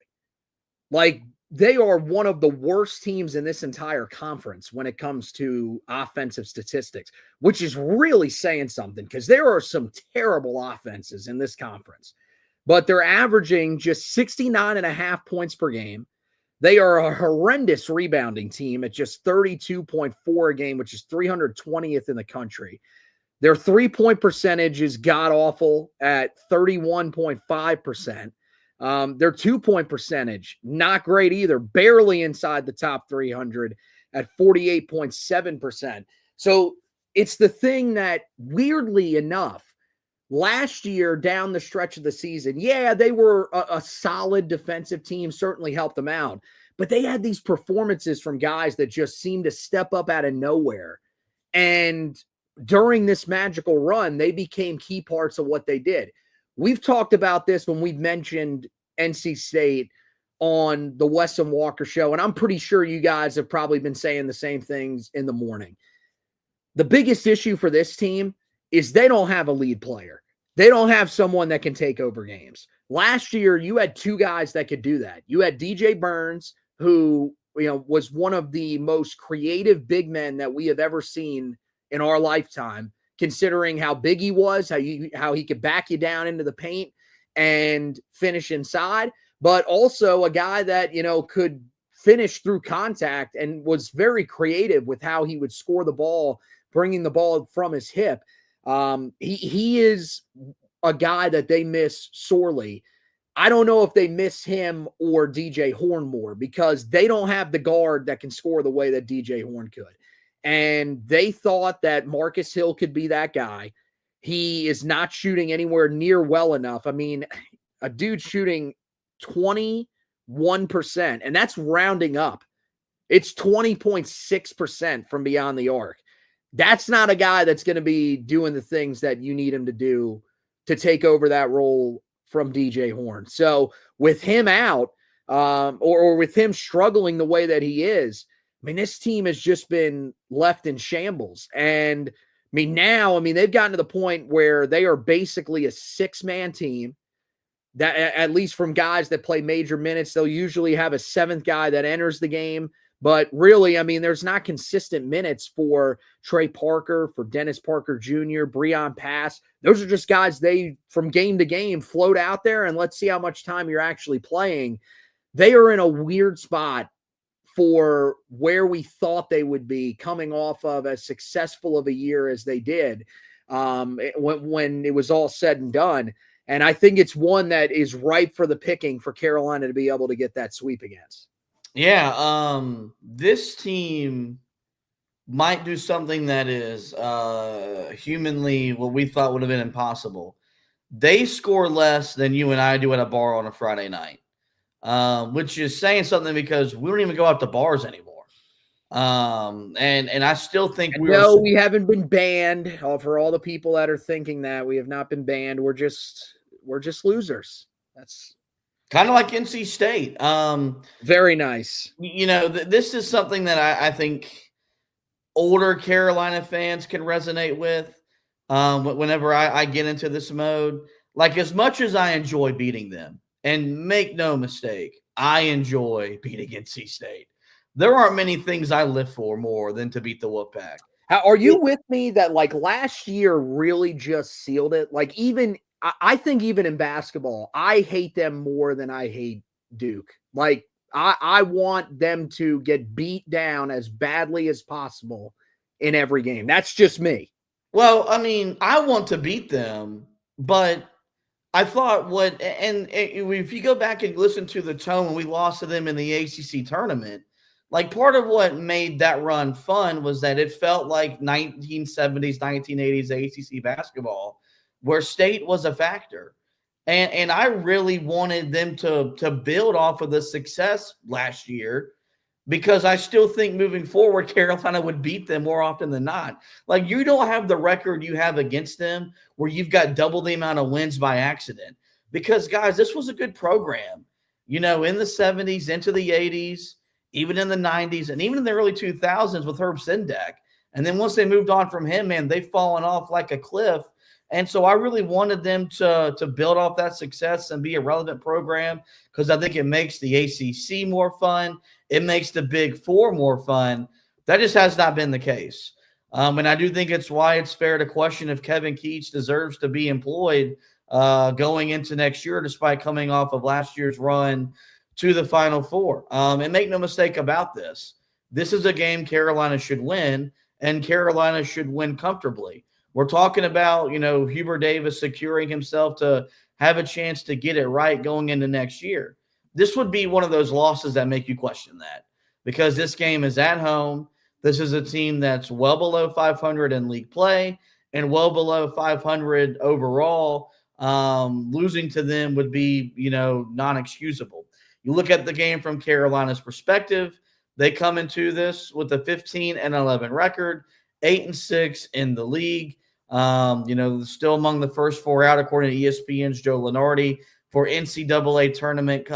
Like, they are one of the worst teams in this entire conference when it comes to offensive statistics, which is really saying something because there are some terrible offenses in this conference. But they're averaging just 69.5 points per game. They are a horrendous rebounding team at just 32.4 a game, which is 320th in the country. Their 3-point percentage is god-awful at 31.5%. Their 2-point percentage, not great either, barely inside the top 300 at 48.7%. So it's the thing that, weirdly enough, last year down the stretch of the season, yeah, they were a solid defensive team, certainly helped them out, but they had these performances from guys that just seemed to step up out of nowhere. And during this magical run, they became key parts of what they did. We've talked about this when we've mentioned NC State on the Weston Walker show, and I'm pretty sure you guys have probably been saying the same things in the morning. The biggest issue for this team is they don't have a lead player. They don't have someone that can take over games. Last year, you had two guys that could do that. You had DJ Burns, who was one of the most creative big men that we have ever seen in our lifetime, considering how big he was, how he could back you down into the paint and finish inside, but also a guy that, could finish through contact and was very creative with how he would score the ball, bringing the ball from his hip. He is a guy that they miss sorely. I don't know if they miss him or DJ Horn more because they don't have the guard that can score the way that DJ Horn could. And they thought that Marcus Hill could be that guy. He is not shooting anywhere near well enough. I mean, a dude shooting 21%, and that's rounding up. It's 20.6% from beyond the arc. That's not a guy that's going to be doing the things that you need him to do to take over that role from DJ Horn. So with him out, or with him struggling the way that he is, I mean, this team has just been left in shambles. And now they've gotten to the point where they are basically a 6-man team that, at least from guys that play major minutes, they'll usually have a 7th guy that enters the game. But really, there's not consistent minutes for Trey Parker, for Dennis Parker Jr., Breon Pass. Those are just guys they, from game to game, float out there, and let's see how much time you're actually playing. They are in a weird spot for where we thought they would be coming off of as successful of a year as they did when it was all said and done. And I think it's one that is ripe for the picking for Carolina to be able to get that sweep against. Yeah, this team might do something that is humanly what we thought would have been impossible. They score less than you and I do at a bar on a Friday night, which is saying something because we don't even go out to bars anymore. And I still think we haven't been banned. For all the people that are thinking that, we have not been banned. We're just losers. That's kind of like NC State. Very nice. This is something that I think older Carolina fans can resonate with whenever I get into this mode. Like, as much as I enjoy beating them, and make no mistake, I enjoy beating NC State. There aren't many things I live for more than to beat the Wolfpack. Are you with me that, like, last year really just sealed it? Like, I think even in basketball, I hate them more than I hate Duke. Like, I want them to get beat down as badly as possible in every game. That's just me. Well, I want to beat them, but I thought if you go back and listen to the tone when we lost to them in the ACC tournament, like, part of what made that run fun was that it felt like 1970s, 1980s ACC basketball, where State was a factor. And I really wanted them to build off of the success last year, because I still think moving forward, Carolina would beat them more often than not. Like, you don't have the record you have against them where you've got double the amount of wins by accident. Because, guys, this was a good program. In the 70s, into the 80s, even in the 90s, and even in the early 2000s with Herb Sendek. And then once they moved on from him, man, they've fallen off like a cliff. And so I really wanted them to build off that success and be a relevant program, because I think it makes the ACC more fun. It makes the Big Four more fun. That just has not been the case. And I do think it's why it's fair to question if Kevin Keats deserves to be employed going into next year, despite coming off of last year's run to the Final Four. And make no mistake about this. This is a game Carolina should win, and Carolina should win comfortably. We're talking about, Hubert Davis securing himself to have a chance to get it right going into next year. This would be one of those losses that make you question that, because this game is at home. This is a team that's well below 500 in league play and well below 500 overall. Losing to them would be, non-excusable. You look at the game from Carolina's perspective. They come into this with a 15-11 record, 8-6 in the league. Still among the first 4 out, according to ESPN's Joe Lenardi, for NCAA tournament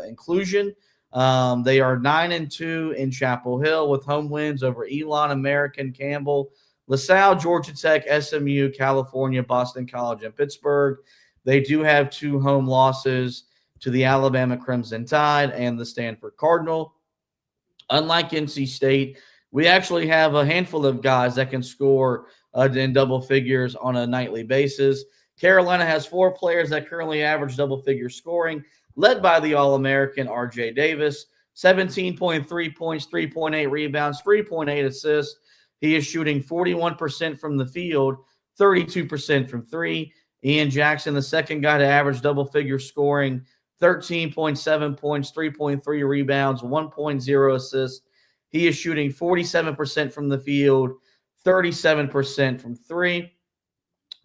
inclusion. They are 9-2 in Chapel Hill with home wins over Elon, American, Campbell, LaSalle, Georgia Tech, SMU, California, Boston College, and Pittsburgh. They do have 2 home losses to the Alabama Crimson Tide and the Stanford Cardinal. Unlike NC State, we actually have a handful of guys that can score in double figures on a nightly basis. Carolina has 4 players that currently average double-figure scoring, led by the All-American R.J. Davis, 17.3 points, 3.8 rebounds, 3.8 assists. He is shooting 41% from the field, 32% from 3. Ian Jackson, the second guy to average double-figure scoring, 13.7 points, 3.3 rebounds, 1.0 assists. He is shooting 47% from the field, 37% from 3.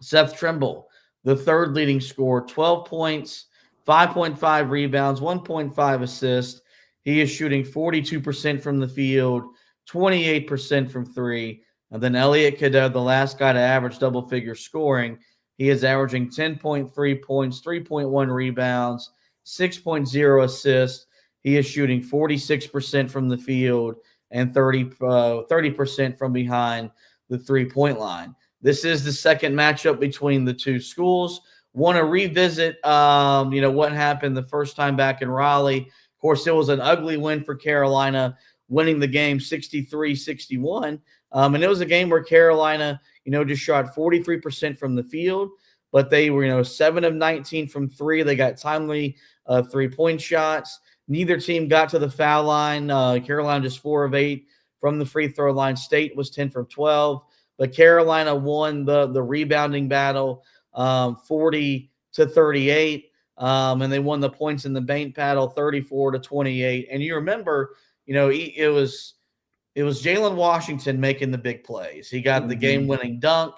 Seth Trimble, the third leading scorer, 12 points, 5.5 rebounds, 1.5 assists. He is shooting 42% from the field, 28% from 3. And then Elliot Cadeau, the last guy to average double-figure scoring, he is averaging 10.3 points, 3.1 rebounds, 6.0 assists. He is shooting 46% from the field and 30% from behind the three-point line. This is the second matchup between the two schools. Want to revisit, what happened the first time back in Raleigh. Of course, it was an ugly win for Carolina, winning the game 63-61. And it was a game where Carolina, just shot 43% from the field, but they were, 7 of 19 from 3. They got timely 3-point shots. Neither team got to the foul line. Carolina just 4 of 8 from the free throw line. State was 10 from 12. But Carolina won the rebounding battle 40-38. And they won the points in the paint battle 34-28. And you remember, it was Jalen Washington making the big plays. He got the game-winning dunk,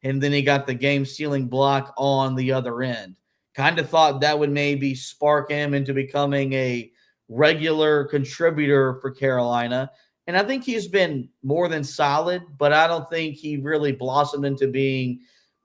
and then he got the game-sealing block on the other end. Kind of thought that would maybe spark him into becoming a regular contributor for Carolina. And I think he's been more than solid, but I don't think he really blossomed into being,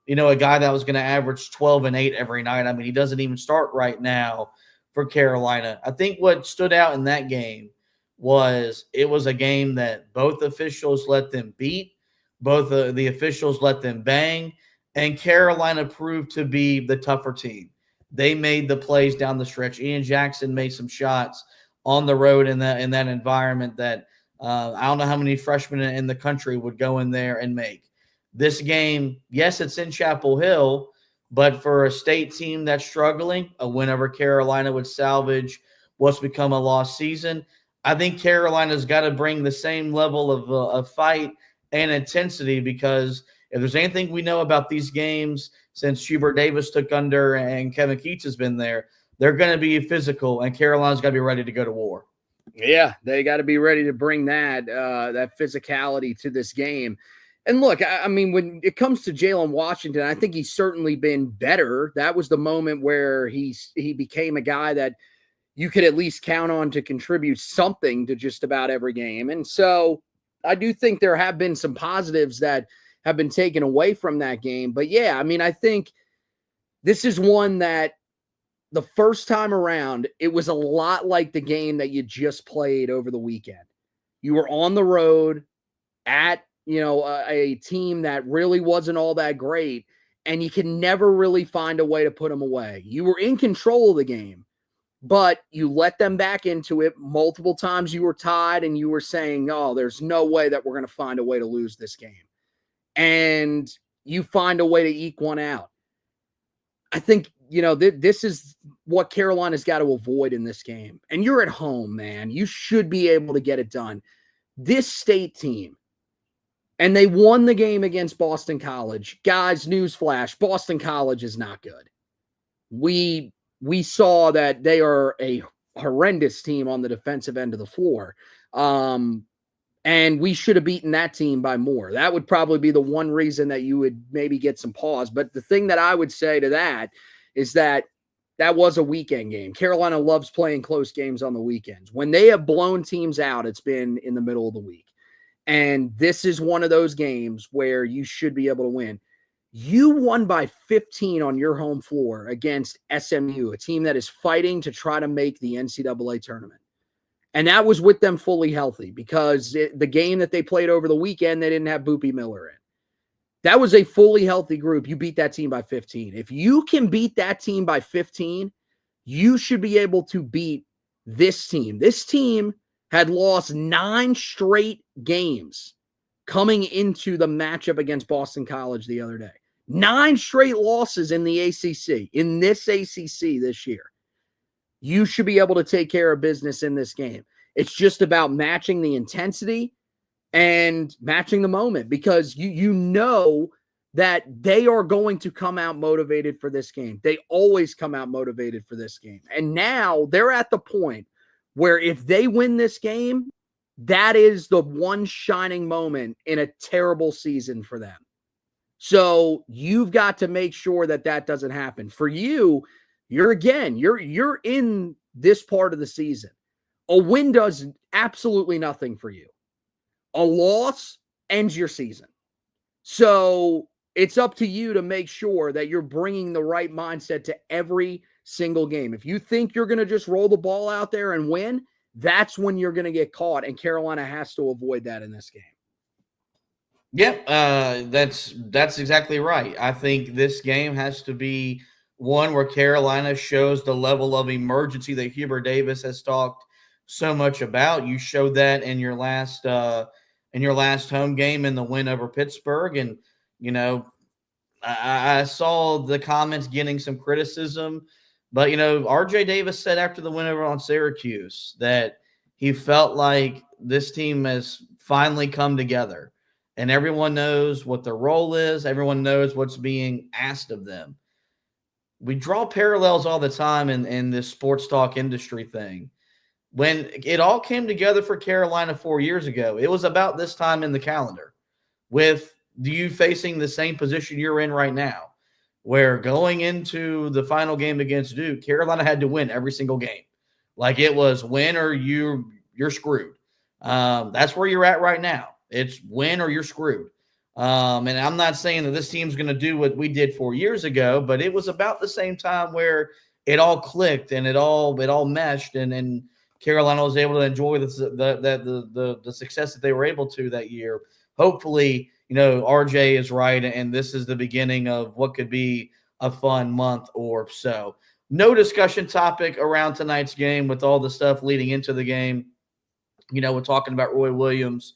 a guy that was going to average 12 and 8 every night. I mean, he doesn't even start right now for Carolina. I think what stood out in that game was it was a game that both officials let them beat, both the officials let them bang, and Carolina proved to be the tougher team. They made the plays down the stretch. Ian Jackson made some shots on the road in that environment that I don't know how many freshmen in the country would go in there and make. This game, yes, it's in Chapel Hill, but for a state team that's struggling, a win over Carolina would salvage what's become a lost season. I think Carolina's got to bring the same level of fight and intensity, because if there's anything we know about these games since Hubert Davis took under and Kevin Keats has been there, they're going to be physical, and Carolina's got to be ready to go to war. Yeah, they got to be ready to bring that physicality to this game. And look, I mean, when it comes to Jalen Washington, I think he's certainly been better. That was the moment where he became a guy that you could at least count on to contribute something to just about every game. And so I do think there have been some positives that have been taken away from that game. But yeah, I mean, I think this is one that the first time around, it was a lot like the game that you just played over the weekend. You were on the road at, a team that really wasn't all that great, and you can never really find a way to put them away. You were in control of the game, but you let them back into it. Multiple times you were tied, and you were saying, oh, there's no way that we're going to find a way to lose this game. And you find a way to eke one out. I think, this is what Carolina's got to avoid in this game. And you're at home, man. You should be able to get it done. This state team, and they won the game against Boston College. Guys, newsflash, Boston College is not good. We saw that they are a horrendous team on the defensive end of the floor. And we should have beaten that team by more. That would probably be the one reason that you would maybe get some pause. But the thing that I would say to that is that was a weekend game. Carolina loves playing close games on the weekends. When they have blown teams out, it's been in the middle of the week. And this is one of those games where you should be able to win. You won by 15 on your home floor against SMU, a team that is fighting to try to make the NCAA tournament. And that was with them fully healthy, because the game that they played over the weekend, they didn't have Boopy Miller in. That was a fully healthy group. You beat that team by 15. If you can beat that team by 15, you should be able to beat this team. This team had lost 9 straight games coming into the matchup against Boston College the other day. 9 straight losses in the ACC, in this ACC this year. You should be able to take care of business in this game. It's just about matching the intensity and matching the moment, because you know that they are going to come out motivated for this game. They always come out motivated for this game. And now they're at the point where if they win this game, that is the one shining moment in a terrible season for them. So you've got to make sure that that doesn't happen. For you, you're in this part of the season. A win does absolutely nothing for you. A loss ends your season. So it's up to you to make sure that you're bringing the right mindset to every single game. If you think you're going to just roll the ball out there and win, that's when you're going to get caught, and Carolina has to avoid that in this game. Yep, that's exactly right. I think this game has to be one where Carolina shows the level of emergency that Hubert Davis has talked so much about. You showed that in your last home game in the win over Pittsburgh, and I saw the comments getting some criticism, but R.J. Davis said after the win over on Syracuse that he felt like this team has finally come together. And everyone knows what their role is. Everyone knows what's being asked of them. We draw parallels all the time in this sports talk industry thing. When it all came together for Carolina 4 years ago, it was about this time in the calendar, with you facing the same position you're in right now, where going into the final game against Duke, Carolina had to win every single game. Like, it was win or you're screwed. That's where you're at right now. It's win or you're screwed. And I'm not saying that this team's going to do what we did 4 years ago, but it was about the same time where it all clicked and it all meshed, and Carolina was able to enjoy the success that they were able to that year. Hopefully, RJ is right, and this is the beginning of what could be a fun month or so. No discussion topic around tonight's game with all the stuff leading into the game. We're talking about Roy Williams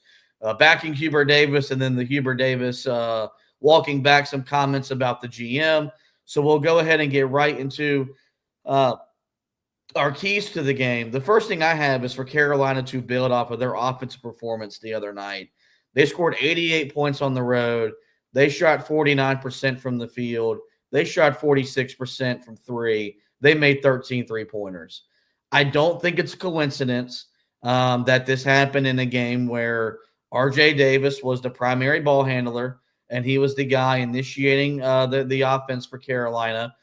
backing Hubert Davis, and then the Hubert Davis walking back some comments about the GM. So we'll go ahead and get right into our keys to the game. The first thing I have is for Carolina to build off of their offensive performance the other night. They scored 88 points on the road. They shot 49% from the field. They shot 46% from three. They made 13 three-pointers. I don't think it's a coincidence that this happened in a game where R.J. Davis was the primary ball handler, and he was the guy initiating the offense for Carolina.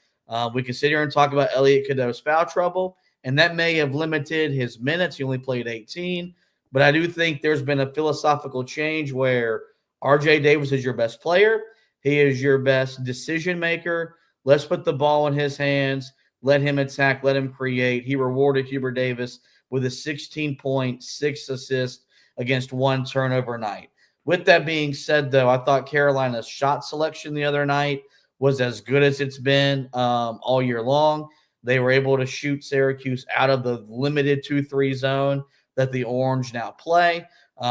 We can sit here and talk about Elliot Cadeau's foul trouble, and that may have limited his minutes. He only played 18. But I do think there's been a philosophical change where R.J. Davis is your best player. He is your best decision maker. Let's put the ball in his hands. Let him attack. Let him create. He rewarded Hubert Davis with a 16-point, 6 assist against 1 turnover night. With that being said, though, I thought Carolina's shot selection the other night was as good as it's been all year long. They were able to shoot Syracuse out of the limited 2-3 zone that the Orange now play.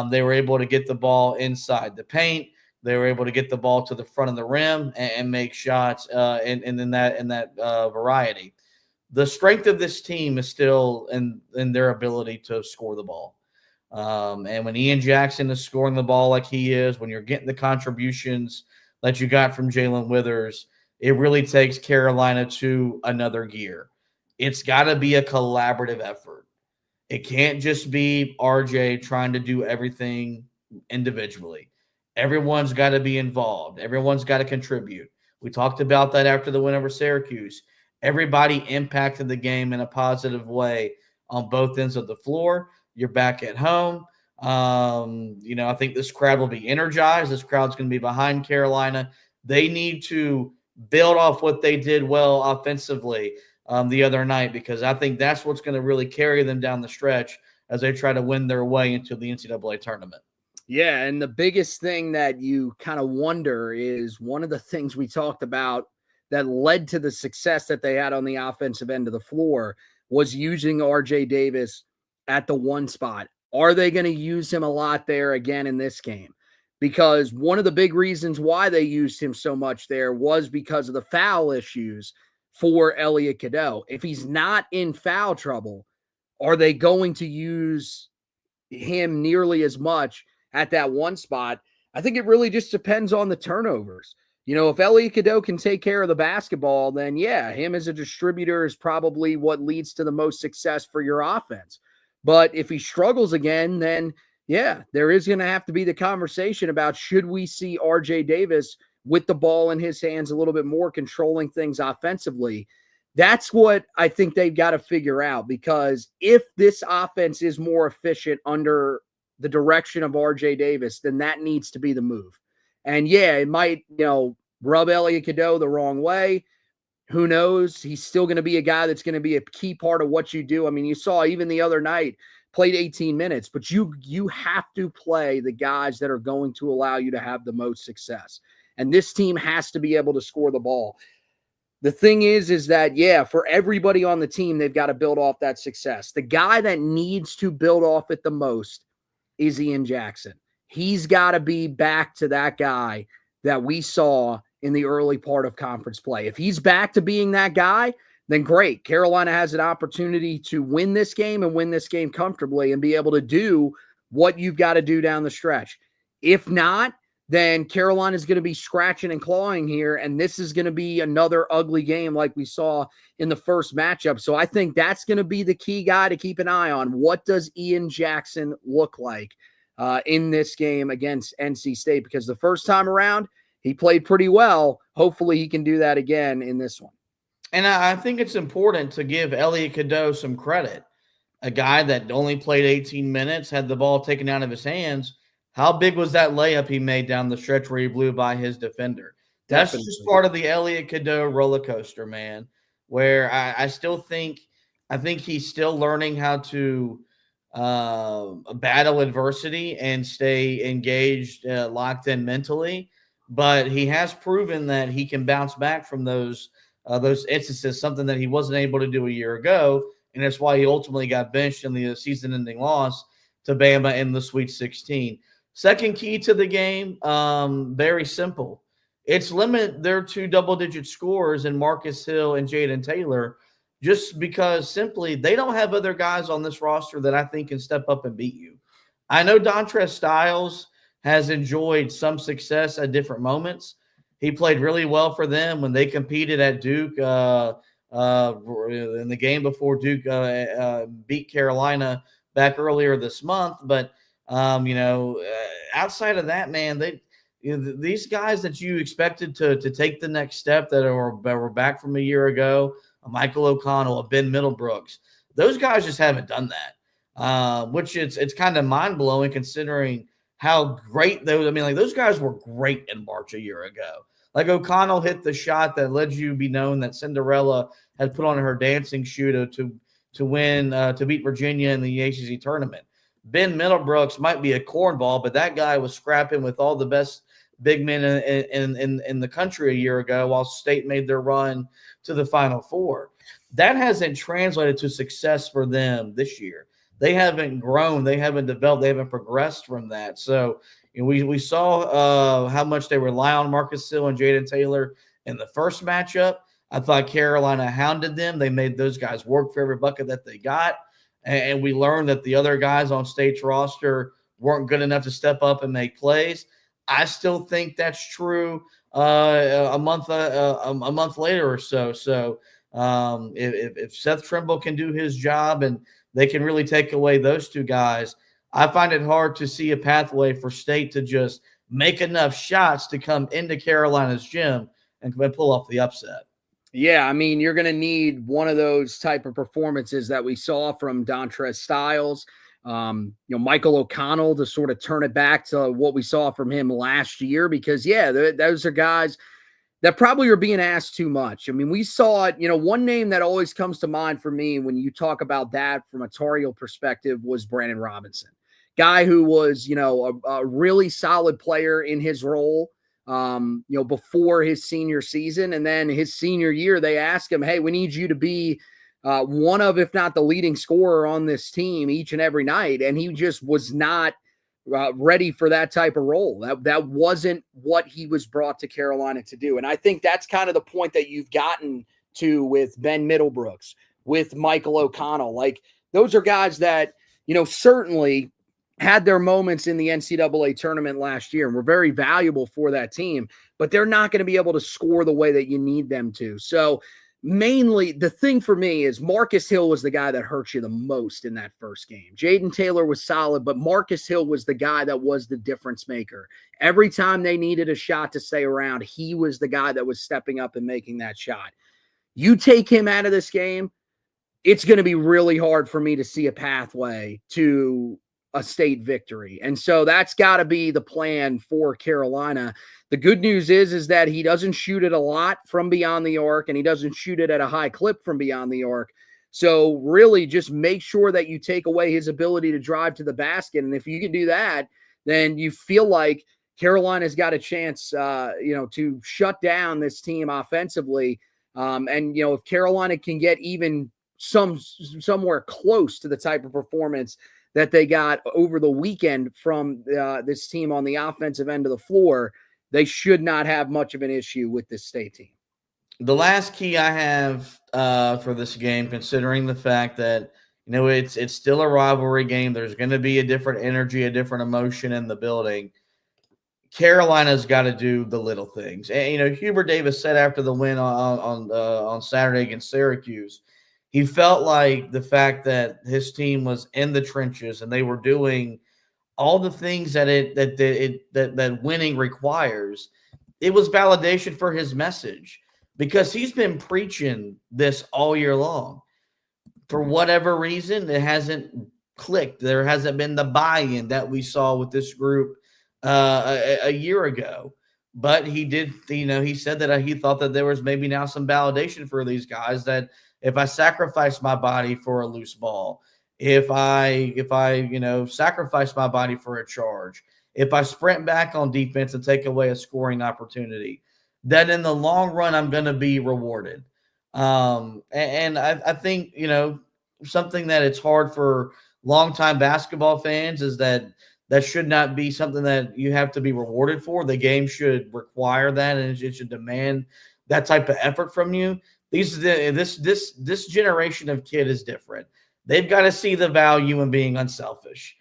They were able to get the ball inside the paint. They were able to get the ball to the front of the rim and make shots in that variety. The strength of this team is still in their ability to score the ball. And when Ian Jackson is scoring the ball like he is, when you're getting the contributions that you got from Jalen Withers, it really takes Carolina to another gear. It's got to be a collaborative effort. It can't just be RJ trying to do everything individually. Everyone's got to be involved. Everyone's got to contribute. We talked about that after the win over Syracuse. Everybody impacted the game in a positive way on both ends of the floor. You're back at home. I think this crowd will be energized. This crowd's going to be behind Carolina. They need to build off what they did well offensively the other night, because I think that's what's going to really carry them down the stretch as they try to win their way into the NCAA tournament. Yeah, and the biggest thing that you kind of wonder is one of the things we talked about that led to the success that they had on the offensive end of the floor was using RJ Davis at the one spot. Are they going to use him a lot there again in this game? Because one of the big reasons why they used him so much there was because of the foul issues for Elliot Cadeau. If he's not in foul trouble, are they going to use him nearly as much at that one spot? I think it really just depends on the turnovers. If Elliot Cadeau can take care of the basketball, then yeah, him as a distributor is probably what leads to the most success for your offense. But if he struggles again, then yeah, there is going to have to be the conversation about, should we see RJ Davis with the ball in his hands a little bit more, controlling things offensively? That's what I think they've got to figure out, because if this offense is more efficient under the direction of RJ Davis, then that needs to be the move. And yeah, it might, rub Elliot Cadeau the wrong way. Who knows? He's still going to be a guy that's going to be a key part of what you do. I mean, you saw even the other night, played 18 minutes, but you have to play the guys that are going to allow you to have the most success. And this team has to be able to score the ball. The thing is that, yeah, for everybody on the team, they've got to build off that success. The guy that needs to build off it the most is Ian Jackson. He's got to be back to that guy that we saw in the early part of conference play. If he's back to being that guy, then great. Carolina has an opportunity to win this game and win this game comfortably and be able to do what you've got to do down the stretch. If not, then Carolina is going to be scratching and clawing here, and this is going to be another ugly game like we saw in the first matchup. So I think that's going to be the key guy to keep an eye on. What does Ian Jackson look like in this game against NC State? Because the first time around, he played pretty well. Hopefully he can do that again in this one. And I think it's important to give Elliot Cadeau some credit. A guy that only played 18 minutes, had the ball taken out of his hands. How big was that layup he made down the stretch where he blew by his defender? That's just part of the Elliot Cadeau roller coaster, man, where I think he's still learning how to battle adversity and stay engaged, locked in mentally. But he has proven that he can bounce back from those instances, something that he wasn't able to do a year ago. And that's why he ultimately got benched in the season-ending loss to Bama in the Sweet 16. Second key to the game, very simple. It's limit their two double-digit scorers in Marcus Hill and Jaden Taylor, just because simply they don't have other guys on this roster that I think can step up and beat you. I know Dontrez Styles has enjoyed some success at different moments. He played really well for them when they competed at Duke in the game before Duke beat Carolina back earlier this month. But, outside of that, man, these guys that you expected to take the next step that were back from a year ago, a Michael O'Connell, a Ben Middlebrooks, those guys just haven't done that, which it's kind of mind-blowing considering how great those guys were great in March a year ago. Like O'Connell hit the shot that led you to be known that Cinderella had put on her dancing shoe to win, to beat Virginia in the ACC tournament. Ben Middlebrooks might be a cornball, but that guy was scrapping with all the best big men in the country a year ago while State made their run to the Final Four. That hasn't translated to success for them this year. They haven't grown. They haven't developed. They haven't progressed from that. So we saw how much they rely on Marcus Hill and Jaden Taylor in the first matchup. I thought Carolina hounded them. They made those guys work for every bucket that they got. And we learned that the other guys on State's roster weren't good enough to step up and make plays. I still think that's true a month later or so. So if Seth Trimble can do his job and they can really take away those two guys, I find it hard to see a pathway for State to just make enough shots to come into Carolina's gym and pull off the upset. Yeah, I mean, you're going to need one of those type of performances that we saw from Dontrez Styles. Michael O'Connell to sort of turn it back to what we saw from him last year, because those are guys that probably are being asked too much. I mean, we saw it, one name that always comes to mind for me when you talk about that from a Tar Heel perspective was Brandon Robinson, guy who was, a really solid player in his role, before his senior season. And then his senior year, they asked him, hey, we need you to be one of, if not the leading scorer on this team each and every night. And he just was not ready for that type of role. That wasn't what he was brought to Carolina to do. And I think that's kind of the point that you've gotten to with Ben Middlebrooks, with Michael O'Connell. Like, those are guys that, certainly had their moments in the NCAA tournament last year and were very valuable for that team, but they're not going to be able to score the way that you need them to. So mainly the thing for me is Marcus Hill was the guy that hurt you the most in that first game. Jaden Taylor was solid, but Marcus Hill was the guy that was the difference maker. Every time they needed a shot to stay around, he was the guy that was stepping up and making that shot. You take him out of this game, it's going to be really hard for me to see a pathway to a state victory. And so that's got to be the plan for Carolina. The good news is that he doesn't shoot it a lot from beyond the arc, and he doesn't shoot it at a high clip from beyond the arc. So really just make sure that you take away his ability to drive to the basket. And if you can do that, then you feel like Carolina's got a chance, to shut down this team offensively. If Carolina can get even somewhere close to the type of performance that they got over the weekend from this team on the offensive end of the floor, they should not have much of an issue with this state team. The last key I have for this game, considering the fact that, it's still a rivalry game, there's going to be a different energy, a different emotion in the building. Carolina's got to do the little things. And, Hubert Davis said after the win on Saturday against Syracuse, he felt like the fact that his team was in the trenches and they were doing all the things that winning requires. It was validation for his message, because he's been preaching this all year long. For whatever reason, it hasn't clicked. There hasn't been the buy-in that we saw with this group a year ago. But he did, he said that he thought that there was maybe now some validation for these guys, that if I sacrifice my body for a loose ball, if I sacrifice my body for a charge, if I sprint back on defense and take away a scoring opportunity, that in the long run, I'm going to be rewarded. And I think, something that it's hard for longtime basketball fans is that should not be something that you have to be rewarded for. The game should require that, and it should demand that type of effort from you. This generation of kid is different. They've got to see the value in being unselfish,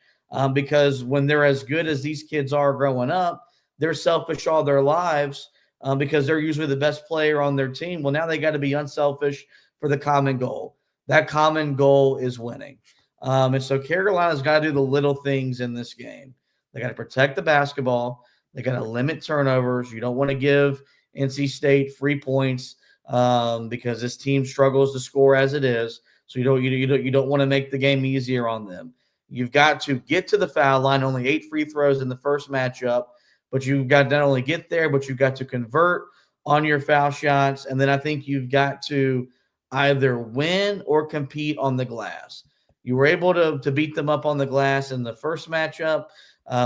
because when they're as good as these kids are growing up, they're selfish all their lives because they're usually the best player on their team. Well, now they got to be unselfish for the common goal. That common goal is winning. And so Carolina's got to do the little things in this game. They got to protect the basketball. They got to limit turnovers. You don't want to give NC State free points because this team struggles to score as it is. So you don't want to make the game easier on them. You've got to get to the foul line. Only 8 free throws in the first matchup, but you've got to not only get there, but you've got to convert on your foul shots. And then I think you've got to either win or compete on the glass. You were able to beat them up on the glass in the first matchup.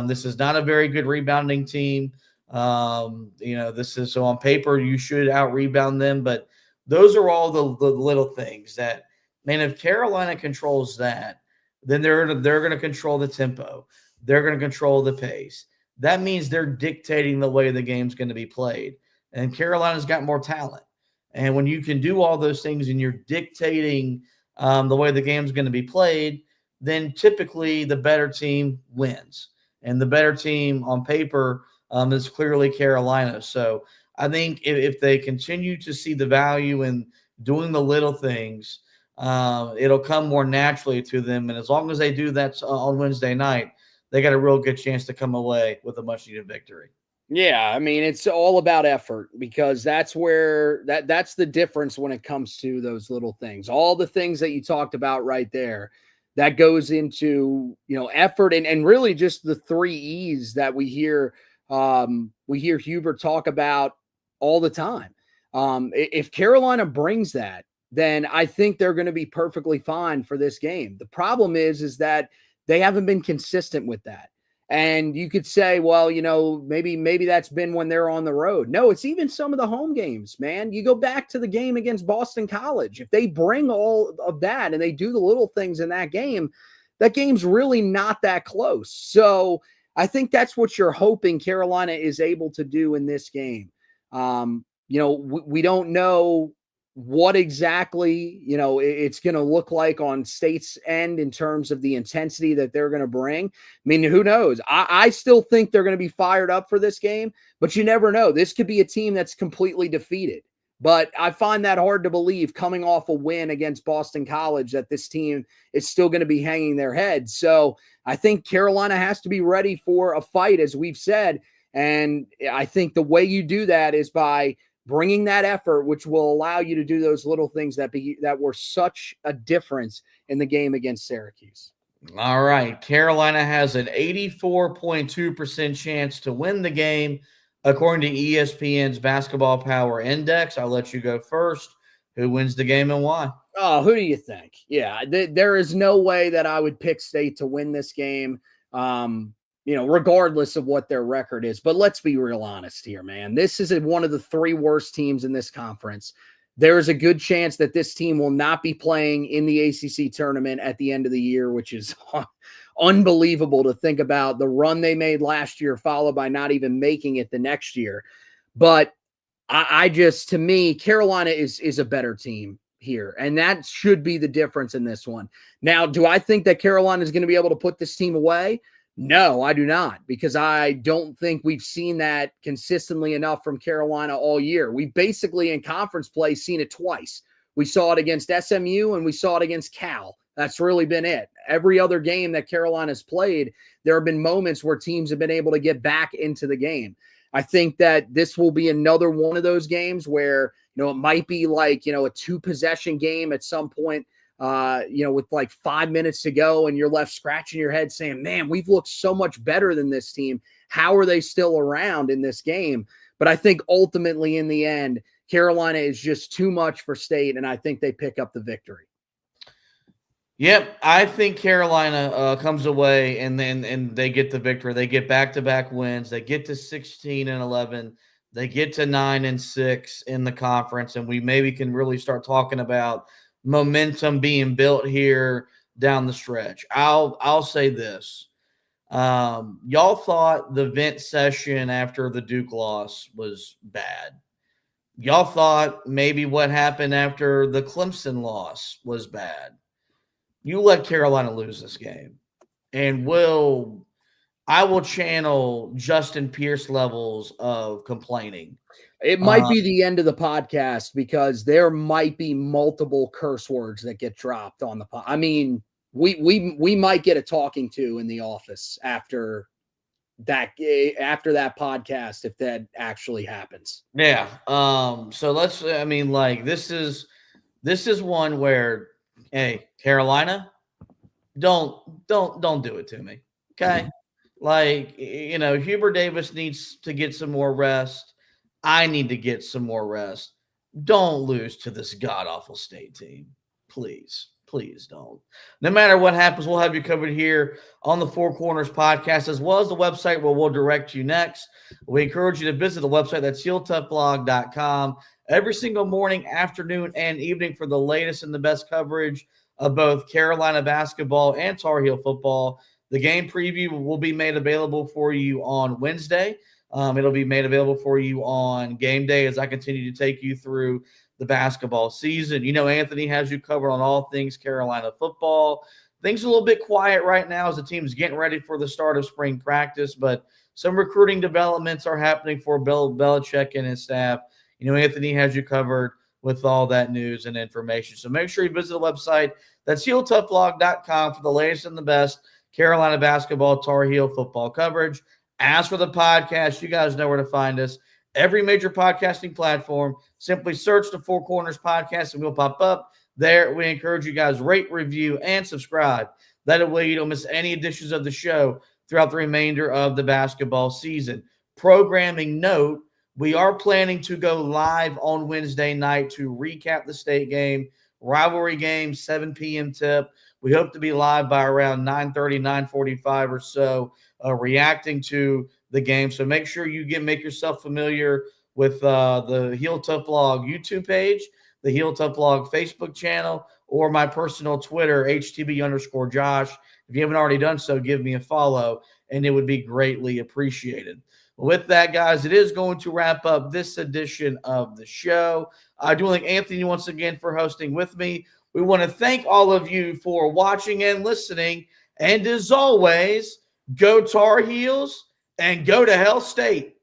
This is not a very good rebounding team. This is, so on paper you should out rebound them, but those are all the little things that, man, if Carolina controls that, then they're going to control the tempo. They're going to control the pace. That means they're dictating the way the game's going to be played. And Carolina's got more talent. And when you can do all those things and you're dictating the way the game's going to be played, then typically the better team wins. And the better team on paper is clearly Carolina. So I think if they continue to see the value in doing the little things, it'll come more naturally to them. And as long as they do that on Wednesday night, they got a real good chance to come away with a much-needed victory. Yeah, I mean, it's all about effort, because that's where that's the difference when it comes to those little things. All the things that you talked about right there, that goes into, effort and really just the 3 E's that we hear Hubert talk about all the time. If Carolina brings that, then I think they're going to be perfectly fine for this game. The problem is that they haven't been consistent with that. And you could say, well, maybe that's been when they're on the road. No, it's even some of the home games, man. You go back to the game against Boston College. If they bring all of that and they do the little things in that game's really not that close. So I think that's what you're hoping Carolina is able to do in this game. We don't know what exactly, it's going to look like on State's end in terms of the intensity that they're going to bring. I mean, who knows? I still think they're going to be fired up for this game, but you never know. This could be a team that's completely defeated. But I find that hard to believe coming off a win against Boston College that this team is still going to be hanging their head. So I think Carolina has to be ready for a fight, as we've said. And I think the way you do that is by bringing that effort, which will allow you to do those little things that were such a difference in the game against Syracuse. All right. Carolina has an 84.2% chance to win the game, according to ESPN's Basketball Power Index. I'll let you go first. Who wins the game and why? Oh, who do you think? Yeah, there is no way that I would pick State to win this game. Regardless of what their record is. But let's be real honest here, man. This is one of the 3 worst teams in this conference. There is a good chance that this team will not be playing in the ACC tournament at the end of the year, which is unbelievable to think about the run they made last year, followed by not even making it the next year. But to me, Carolina is a better team here, and that should be the difference in this one. Now, do I think that Carolina is going to be able to put this team away? No, I do not, because I don't think we've seen that consistently enough from Carolina all year. We've basically in conference play seen it twice. We saw it against SMU and we saw it against Cal. That's really been it. Every other game that Carolina's played, there have been moments where teams have been able to get back into the game. I think that this will be another one of those games where, it might be like, a 2-possession game at some point, with like 5 minutes to go and you're left scratching your head saying, man, we've looked so much better than this team. How are they still around in this game? But I think ultimately in the end, Carolina is just too much for State, and I think they pick up the victory. Yep, I think Carolina comes away and they get the victory. They get back-to-back wins. They get to 16-11. They get to 9-6 in the conference, and we maybe can really start talking about momentum being built here down the stretch. I'll say this. Y'all thought the vent session after the Duke loss was bad. Y'all thought maybe what happened after the Clemson loss was bad. You let Carolina lose this game, and I will channel Justin Pierce levels of complaining. It might be the end of the podcast because there might be multiple curse words that get dropped on the pod. I mean, we might get a talking to in the office after that podcast if that actually happens. Yeah. So this is one where, hey, Carolina, don't do it to me. Okay. Hubert Davis needs to get some more rest. I need to get some more rest. Don't lose to this god-awful State team. Please don't. No matter what happens, we'll have you covered here on the Four Corners podcast, as well as the website where we'll direct you next. We encourage you to visit the website. That's HeelToughBlog.com every single morning, afternoon, and evening for the latest and the best coverage of both Carolina basketball and Tar Heel football. The game preview will be made available for you on Wednesday. It'll be made available for you on game day as I continue to take you through the basketball season. Anthony has you covered on all things Carolina football. Things are a little bit quiet right now as the team's getting ready for the start of spring practice, but some recruiting developments are happening for Bill Belichick and his staff. Anthony has you covered with all that news and information. So make sure you visit the website. That's HeelToughBlog.com for the latest and the best Carolina basketball, Tar Heel football coverage. As for the podcast, you guys know where to find us. Every major podcasting platform. Simply search the Four Corners Podcast and we'll pop up. there. We encourage you guys rate, review, and subscribe. That way you don't miss any editions of the show throughout the remainder of the basketball season. Programming note, we are planning to go live on Wednesday night to recap the state game, rivalry game, 7 p.m. tip. We hope to be live by around 9:30, 9:45 or so, reacting to the game. So make sure you make yourself familiar with the Heel Tough Blog YouTube page, the Heel Tough Blog Facebook channel, or my personal Twitter, HTB_Josh. If you haven't already done so, give me a follow, and it would be greatly appreciated. With that, guys, it is going to wrap up this edition of the show. I do want to thank Anthony once again for hosting with me. We want to thank all of you for watching and listening. And as always, go Tar Heels and go to Hell State.